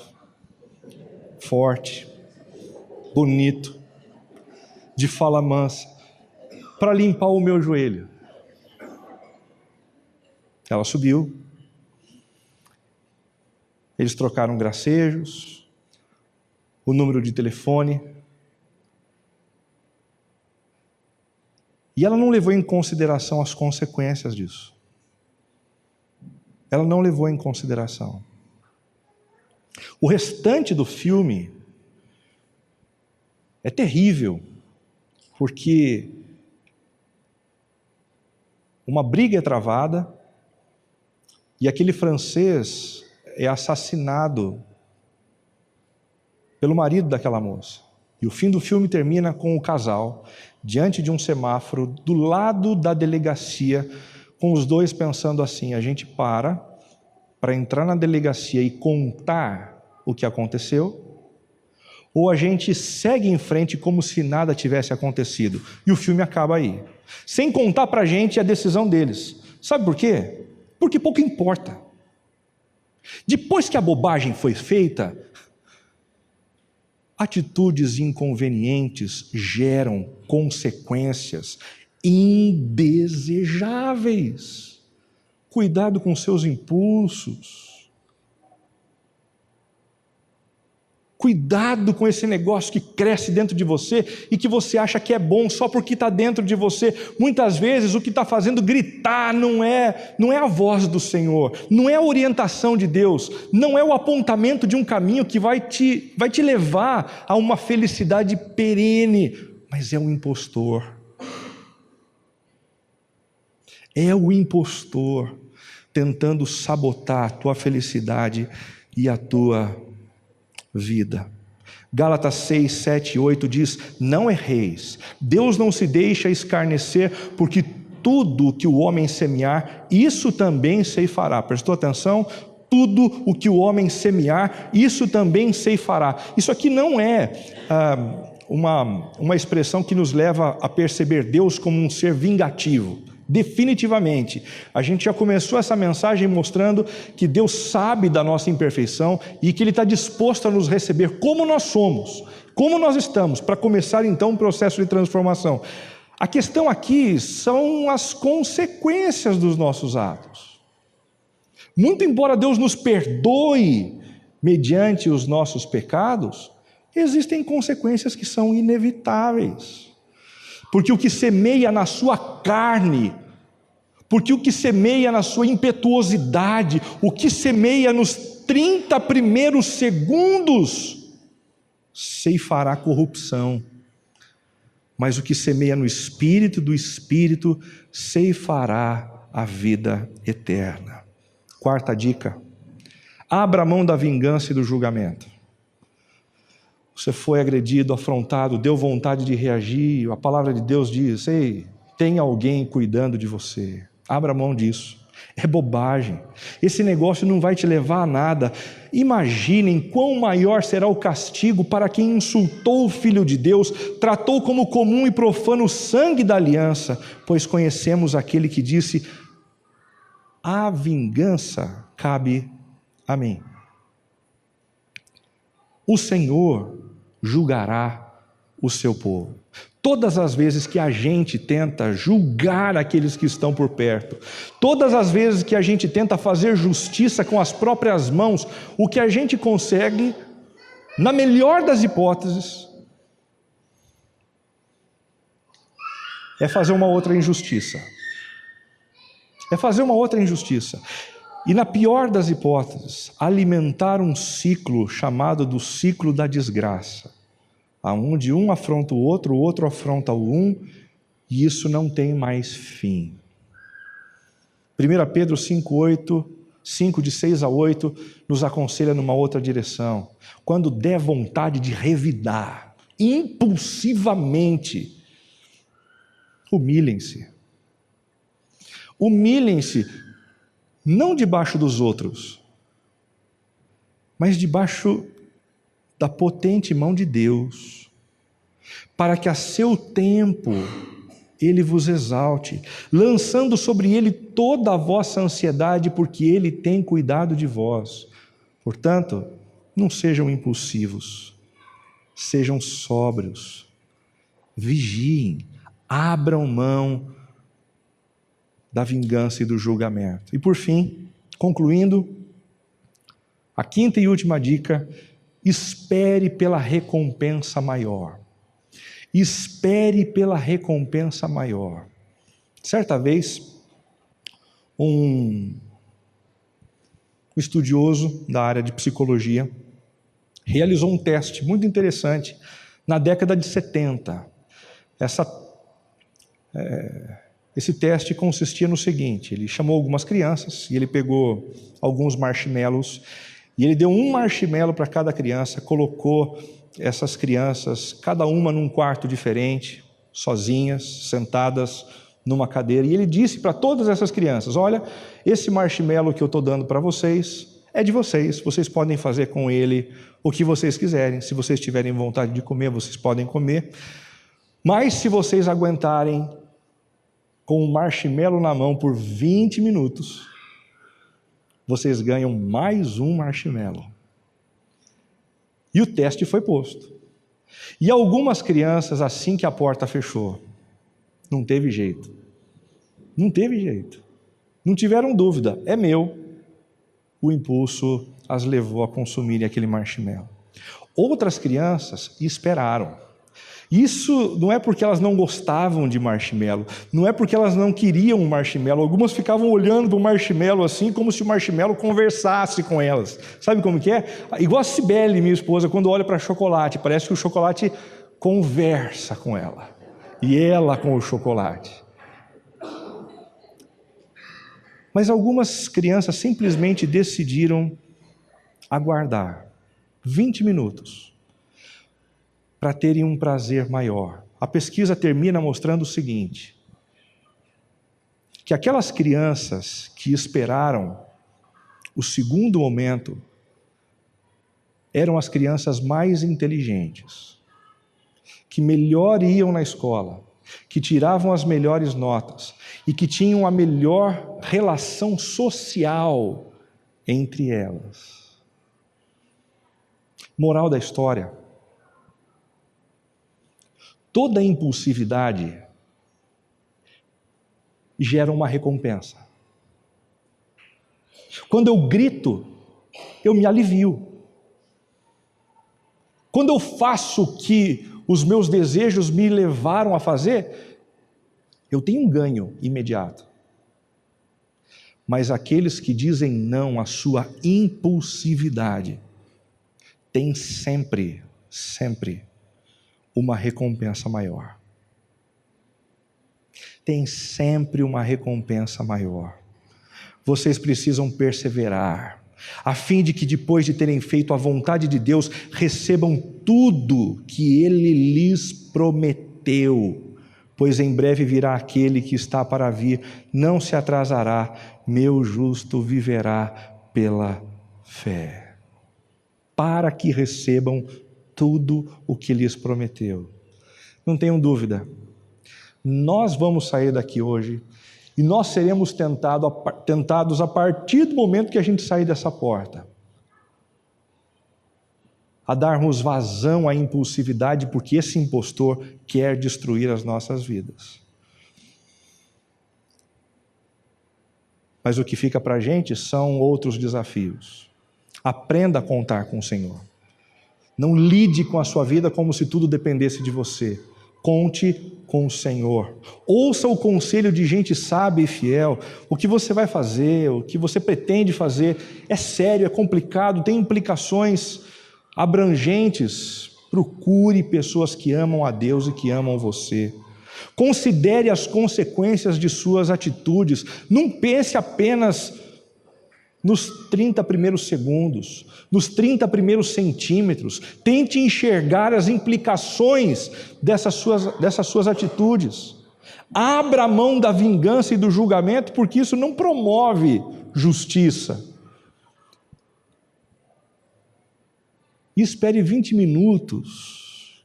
forte, bonito, de fala mansa, para limpar o meu joelho? Ela subiu, eles trocaram gracejos, o número de telefone, e ela não levou em consideração as consequências disso. Ela não levou em consideração. O restante do filme é terrível, porque uma briga é travada e aquele francês é assassinado pelo marido daquela moça. E o fim do filme termina com o casal diante de um semáforo do lado da delegacia, com os dois pensando assim: a gente para entrar na delegacia e contar o que aconteceu, ou a gente segue em frente como se nada tivesse acontecido. E o filme acaba aí, sem contar para a gente a decisão deles. Sabe por quê? Porque pouco importa. Depois que a bobagem foi feita, atitudes inconvenientes geram consequências indesejáveis. Cuidado com seus impulsos. Cuidado com esse negócio que cresce dentro de você e que você acha que é bom só porque está dentro de você. Muitas vezes o que está fazendo gritar não é a voz do Senhor, não é a orientação de Deus, não é o apontamento de um caminho que vai te levar a uma felicidade perene, mas é o impostor. É o impostor. tentando sabotar a tua felicidade e a tua vida. Gálatas 6, 7 e 8 diz: não erreis, Deus não se deixa escarnecer, porque tudo o que o homem semear, isso também ceifará. Prestou atenção? Tudo o que o homem semear, isso também ceifará. Isso aqui não é uma expressão que nos leva a perceber Deus como um ser vingativo. Definitivamente, a gente já começou essa mensagem mostrando que Deus sabe da nossa imperfeição e que Ele está disposto a nos receber como nós somos, como nós estamos, para começar então um processo de transformação. A questão aqui são as consequências dos nossos atos. Muito embora Deus nos perdoe mediante os nossos pecados, existem consequências que são inevitáveis. Porque o que semeia na sua carne, porque o que semeia na sua impetuosidade, o que semeia nos 30 primeiros segundos, ceifará corrupção. Mas o que semeia no Espírito do Espírito, ceifará a vida eterna. Quarta dica: abra mão da vingança e do julgamento. Você foi agredido, afrontado, deu vontade de reagir, a palavra de Deus diz: ei, tem alguém cuidando de você. Abra mão disso. É bobagem. Esse negócio não vai te levar a nada. Imaginem quão maior será o castigo para quem insultou o Filho de Deus, tratou como comum e profano o sangue da aliança, pois conhecemos aquele que disse: a vingança cabe a mim. O Senhor julgará o seu povo. Todas as vezes que a gente tenta julgar aqueles que estão por perto, todas as vezes que a gente tenta fazer justiça com as próprias mãos, o que a gente consegue, na melhor das hipóteses, é fazer uma outra injustiça. E na pior das hipóteses, alimentar um ciclo chamado do ciclo da desgraça, aonde um afronta o outro afronta o um, e isso não tem mais fim. 1 Pedro 5, de 6 a 8, nos aconselha numa outra direção. Quando der vontade de revidar, impulsivamente, humilhem-se. Humilhem-se, não debaixo dos outros, mas debaixo da potente mão de Deus, para que a seu tempo Ele vos exalte, lançando sobre Ele toda a vossa ansiedade, porque Ele tem cuidado de vós. Portanto, não sejam impulsivos, sejam sóbrios, vigiem, abram mão da vingança e do julgamento. E por fim, concluindo, a quinta e última dica: espere pela recompensa maior. Espere pela recompensa maior. Certa vez, um estudioso da área de psicologia realizou um teste muito interessante na década de 70. Esse teste consistia no seguinte: ele chamou algumas crianças e ele pegou alguns marshmallows e ele deu um marshmallow para cada criança, colocou essas crianças, cada uma num quarto diferente, sozinhas, sentadas numa cadeira, e ele disse para todas essas crianças: olha, esse marshmallow que eu estou dando para vocês é de vocês, vocês podem fazer com ele o que vocês quiserem, se vocês tiverem vontade de comer, vocês podem comer, mas se vocês aguentarem com um marshmallow na mão por 20 minutos, vocês ganham mais um marshmallow. E o teste foi posto. E algumas crianças, assim que a porta fechou, não teve jeito. Não tiveram dúvida, é meu. O impulso as levou a consumirem aquele marshmallow. Outras crianças esperaram. Isso não é porque elas não gostavam de marshmallow, não é porque elas não queriam um marshmallow. Algumas ficavam olhando para o marshmallow assim, como se o marshmallow conversasse com elas. Sabe como que é? Igual a Cibele, minha esposa, quando olha para chocolate, parece que o chocolate conversa com ela, e ela com o chocolate. Mas algumas crianças simplesmente decidiram aguardar 20 minutos para terem um prazer maior. A pesquisa termina mostrando o seguinte: que aquelas crianças que esperaram o segundo momento eram as crianças mais inteligentes, que melhor iam na escola, que tiravam as melhores notas e que tinham a melhor relação social entre elas. Moral da história: toda impulsividade gera uma recompensa. Quando eu grito, eu me alivio. Quando eu faço o que os meus desejos me levaram a fazer, eu tenho um ganho imediato. Mas aqueles que dizem não à sua impulsividade têm sempre uma recompensa maior. Tem sempre uma recompensa maior. Vocês precisam perseverar, a fim de que depois de terem feito a vontade de Deus, recebam tudo que Ele lhes prometeu. Pois em breve virá aquele que está para vir, não se atrasará, meu justo viverá pela fé. Para que recebam tudo o que lhes prometeu. Não tenham dúvida, nós vamos sair daqui hoje e nós seremos tentados a partir do momento que a gente sair dessa porta, a darmos vazão à impulsividade, porque esse impostor quer destruir as nossas vidas. Mas o que fica para a gente são outros desafios. Aprenda a contar com o Senhor. Não lide com a sua vida como se tudo dependesse de você. Conte com o Senhor. Ouça o conselho de gente sábia e fiel. O que você vai fazer, o que você pretende fazer, é sério, é complicado, tem implicações abrangentes. Procure pessoas que amam a Deus e que amam você. Considere as consequências de suas atitudes. Não pense apenas nos 30 primeiros segundos, nos 30 primeiros centímetros. Tente enxergar as implicações dessas suas atitudes. Abra a mão da vingança e do julgamento, porque isso não promove justiça. E espere 20 minutos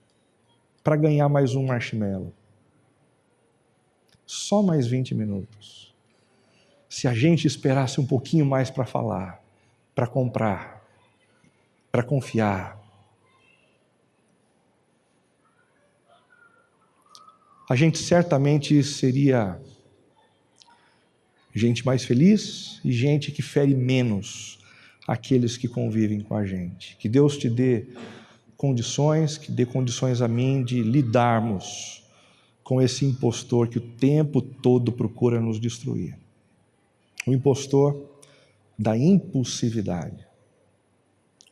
para ganhar mais um marshmallow. Só mais 20 minutos. Se a gente esperasse um pouquinho mais para falar, para comprar, para confiar, a gente certamente seria gente mais feliz e gente que fere menos aqueles que convivem com a gente. Que Deus te dê condições, que dê condições a mim de lidarmos com esse impostor que o tempo todo procura nos destruir. O impostor da impulsividade.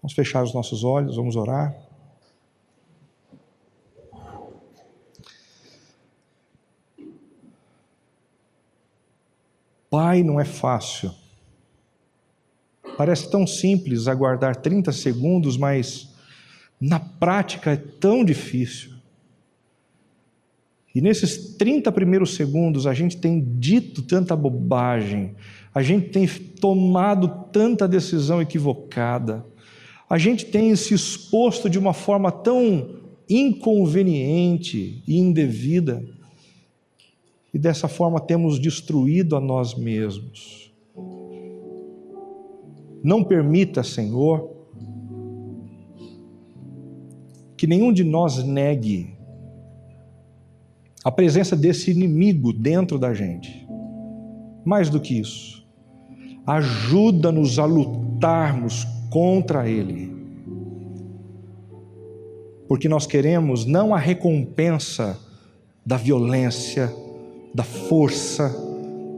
Vamos fechar os nossos olhos, vamos orar. Pai, não é fácil. Parece tão simples aguardar 30 segundos, mas na prática é tão difícil. E nesses 30 primeiros segundos a gente tem dito tanta bobagem, a gente tem tomado tanta decisão equivocada, a gente tem se exposto de uma forma tão inconveniente e indevida, e dessa forma temos destruído a nós mesmos. Não permita, Senhor, que nenhum de nós negue a presença desse inimigo dentro da gente. Mais do que isso, ajuda-nos a lutarmos contra ele, porque nós queremos não a recompensa da violência, da força,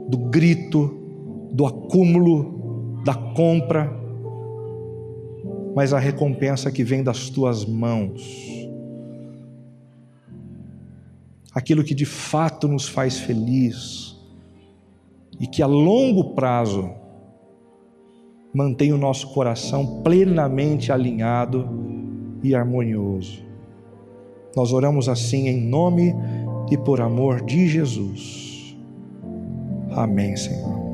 do grito, do acúmulo, da compra, mas a recompensa que vem das tuas mãos. Aquilo que de fato nos faz feliz e que a longo prazo mantenha o nosso coração plenamente alinhado e harmonioso. Nós oramos assim em nome e por amor de Jesus. Amém, Senhor.